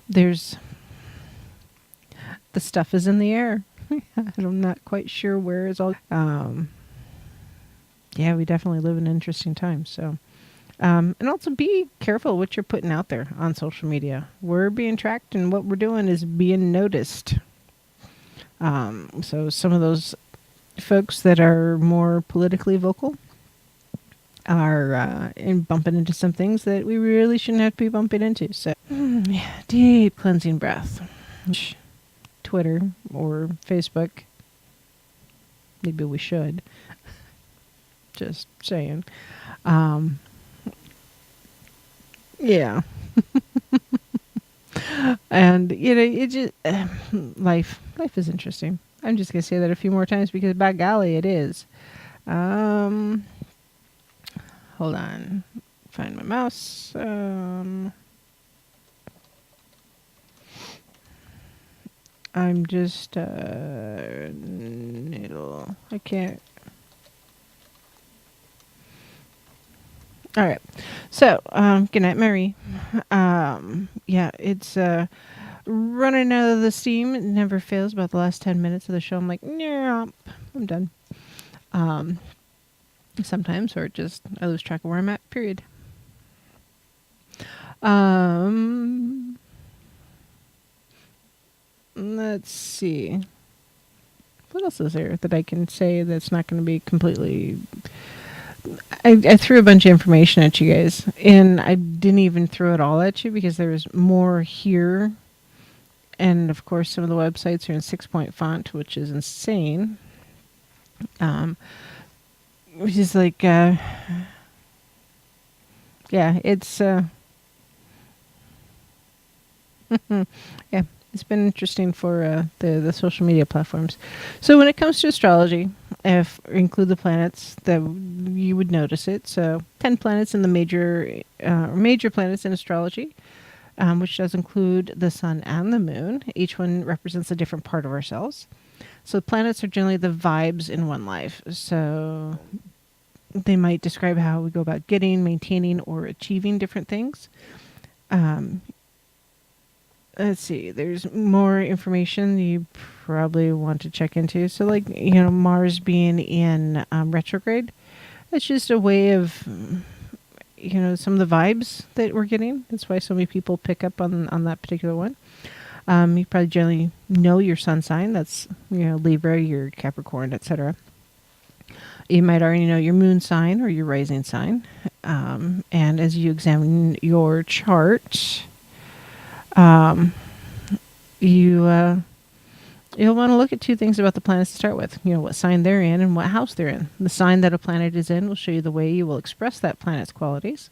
The stuff is in the air. I'm not quite sure where it's all. Yeah, we definitely live in interesting times. So, and also be careful what you're putting out there on social media. We're being tracked, and what we're doing is being noticed. So some of those folks that are more politically vocal are bumping into some things that we really shouldn't have to be bumping into. So, deep cleansing breath. Twitter or Facebook. Maybe we should. Just saying. Yeah. And, it just, life is interesting. I'm just going to say that a few more times because by golly, it is. Hold on. Find my mouse. I'm just, I can't. All right. So, good night, Mary. Yeah, it's, running out of the steam. It never fails. About the last 10 minutes of the show, I'm like, yeah, I'm done. Sometimes, or just I lose track of where I'm at, period. Let's see. What else is there that I can say that's not going to be completely... I threw a bunch of information at you guys, and I didn't even throw it all at you because there was more here. And, of course, some of the websites are in 6-point font, which is insane. Which is like, yeah, it's, yeah, it's been interesting for the social media platforms. So when it comes to astrology, if include the planets, that you would notice it. So 10 planets in the major planets in astrology, which does include the sun and the moon. Each one represents a different part of ourselves. So planets are generally the vibes in one life. So they might describe how we go about getting, maintaining, or achieving different things. Let's see. There's more information you probably want to check into. So, like, Mars being in retrograde, it's just a way of, some of the vibes that we're getting. That's why so many people pick up on that particular one. You probably generally know your sun sign. That's, Libra, your Capricorn, etc. You might already know your moon sign or your rising sign. And as you examine your chart, you'll want to look at two things about the planets to start with. What sign they're in and what house they're in. The sign that a planet is in will show you the way you will express that planet's qualities.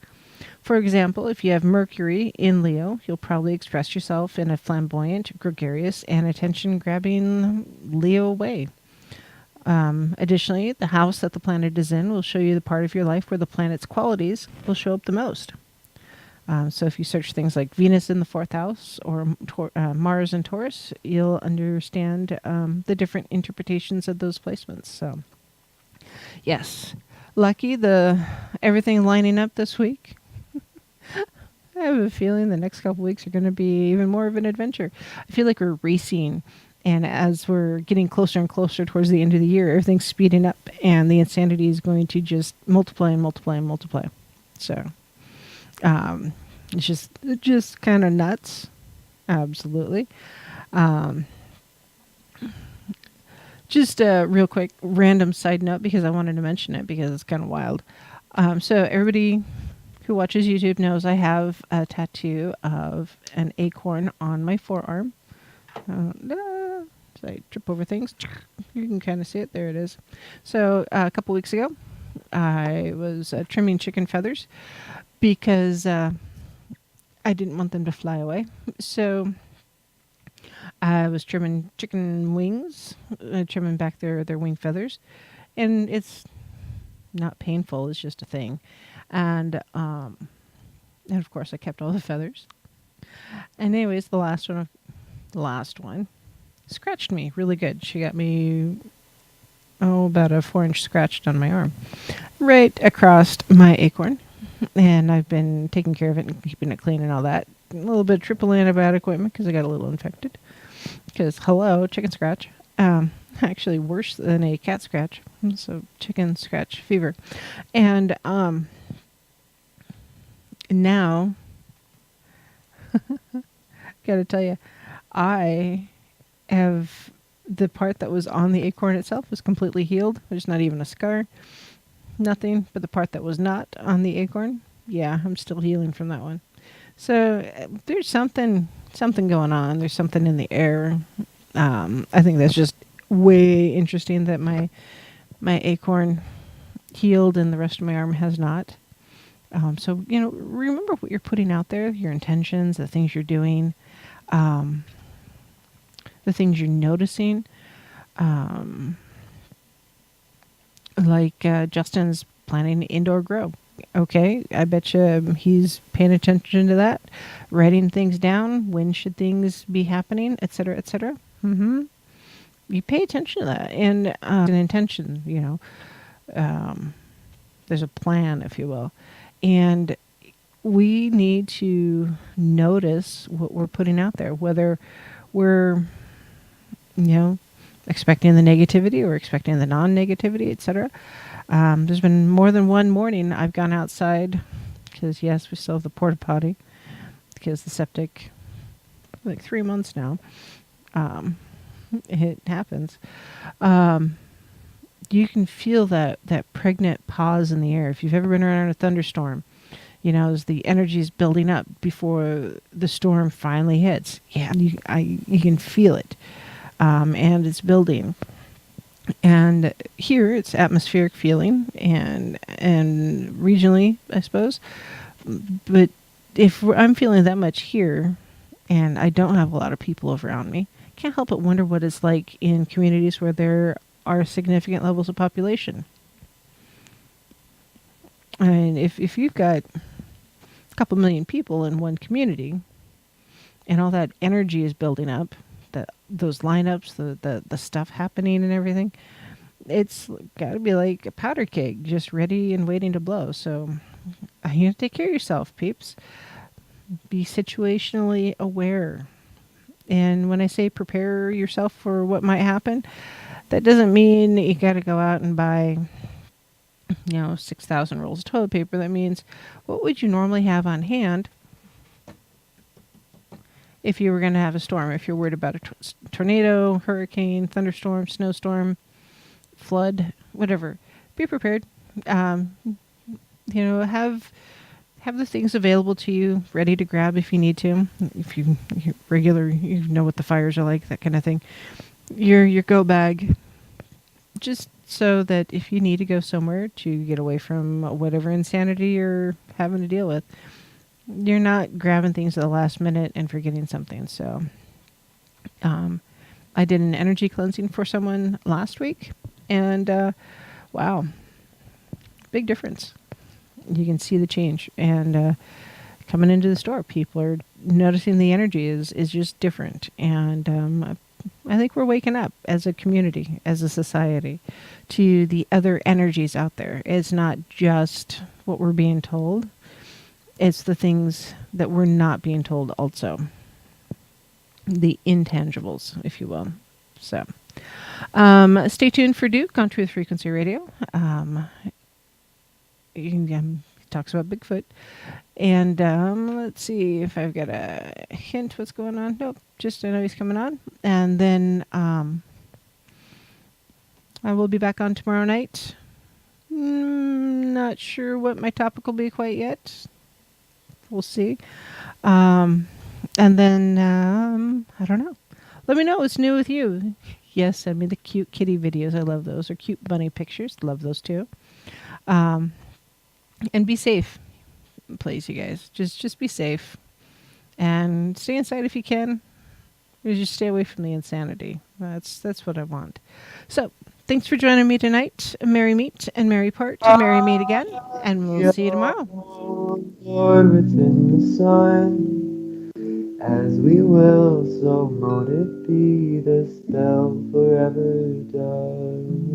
For example, if you have Mercury in Leo, you'll probably express yourself in a flamboyant, gregarious, and attention-grabbing Leo way. Additionally, the house that the planet is in will show you the part of your life where the planet's qualities will show up the most. So if you search things like Venus in the 4th house or Mars in Taurus, you'll understand the different interpretations of those placements. So, yes, lucky everything lining up this week. I have a feeling the next couple weeks are going to be even more of an adventure. I feel like we're racing And as we're getting closer and closer towards the end of the year, everything's speeding up, and the insanity is going to just multiply and multiply and multiply. So it's just kind of nuts. Absolutely. Just a real quick random side note, because I wanted to mention it because it's kind of wild. So everybody who watches YouTube knows I have a tattoo of an acorn on my forearm. So I trip over things. You can kind of see it. There it is. So a couple weeks ago, I was trimming chicken feathers because I didn't want them to fly away. So I was trimming chicken wings, trimming back their wing feathers, and it's not painful. It's just a thing. And of course I kept all the feathers. And anyways, the last one scratched me really good. She got me about a 4-inch scratch on my arm, right across my acorn. And I've been taking care of it and keeping it clean and all that. A little bit of triple antibiotic ointment because I got a little infected. Because hello, chicken scratch. Actually worse than a cat scratch. So chicken scratch fever. And now, gotta tell you, I have the part that was on the acorn itself was completely healed. There's not even a scar, nothing. But the part that was not on the acorn, yeah, I'm still healing from that one. So there's something going on. There's something in the air. I think that's just way interesting that my acorn healed and the rest of my arm has not. So, remember what you're putting out there, your intentions, the things you're doing, the things you're noticing. Like Justin's planning to indoor grow. Okay, I bet you he's paying attention to that, writing things down. When should things be happening, etc., etc. You pay attention to that, and an intention. There's a plan, if you will, and we need to notice what we're putting out there, whether we're, expecting the negativity or expecting the non-negativity, etc. There's been more than one morning I've gone outside because, yes, we still have the porta potty because the septic, like 3 months now, it happens. You can feel that pregnant pause in the air. If you've ever been around a thunderstorm, as the energy is building up before the storm finally hits. Yeah, you can feel it, and it's building. And here it's atmospheric feeling and regionally, I suppose. But if I'm feeling that much here and I don't have a lot of people around me, I can't help but wonder what it's like in communities where there are significant levels of population. I mean, if you've got a couple million people in one community and all that energy is building up, those lineups, the stuff happening and everything, it's got to be like a powder keg, just ready and waiting to blow. So you have to take care of yourself, peeps. Be situationally aware. And when I say prepare yourself for what might happen, that doesn't mean you got to go out and buy 6,000 rolls of toilet paper. That means, what would you normally have on hand if you were going to have a storm? If you're worried about a tornado, hurricane, thunderstorm, snowstorm, flood, whatever, be prepared. Have the things available to you, ready to grab if you need to. If you're regular, you know what the fires are like, that kind of thing. Your go bag, just so that if you need to go somewhere to get away from whatever insanity you're having to deal with, you're not grabbing things at the last minute and forgetting something. So I did an energy cleansing for someone last week, and wow, big difference. You can see the change. And coming into the store, people are noticing the energy is just different. And I think we're waking up as a community, as a society, to the other energies out there. It's not just what we're being told. It's the things that we're not being told also. The intangibles, if you will. So, stay tuned for Duke on Truth Frequency Radio. He talks about Bigfoot. And let's see if I've got a hint what's going on. Nope, just I know he's coming on. And then I will be back on tomorrow night. Not sure what my topic will be quite yet. We'll see. And then, I don't know. Let me know what's new with you. Yes, send me the cute kitty videos. I love those. Or cute bunny pictures. Love those too. And be safe, please, you guys. Just be safe. And stay inside if you can. Or just stay away from the insanity. That's what I want. So, thanks for joining me tonight. Merry meet and merry part. Merry meet again. And we'll see you tomorrow. Lord within the sun. As we will, so mote it be, the spell forever done.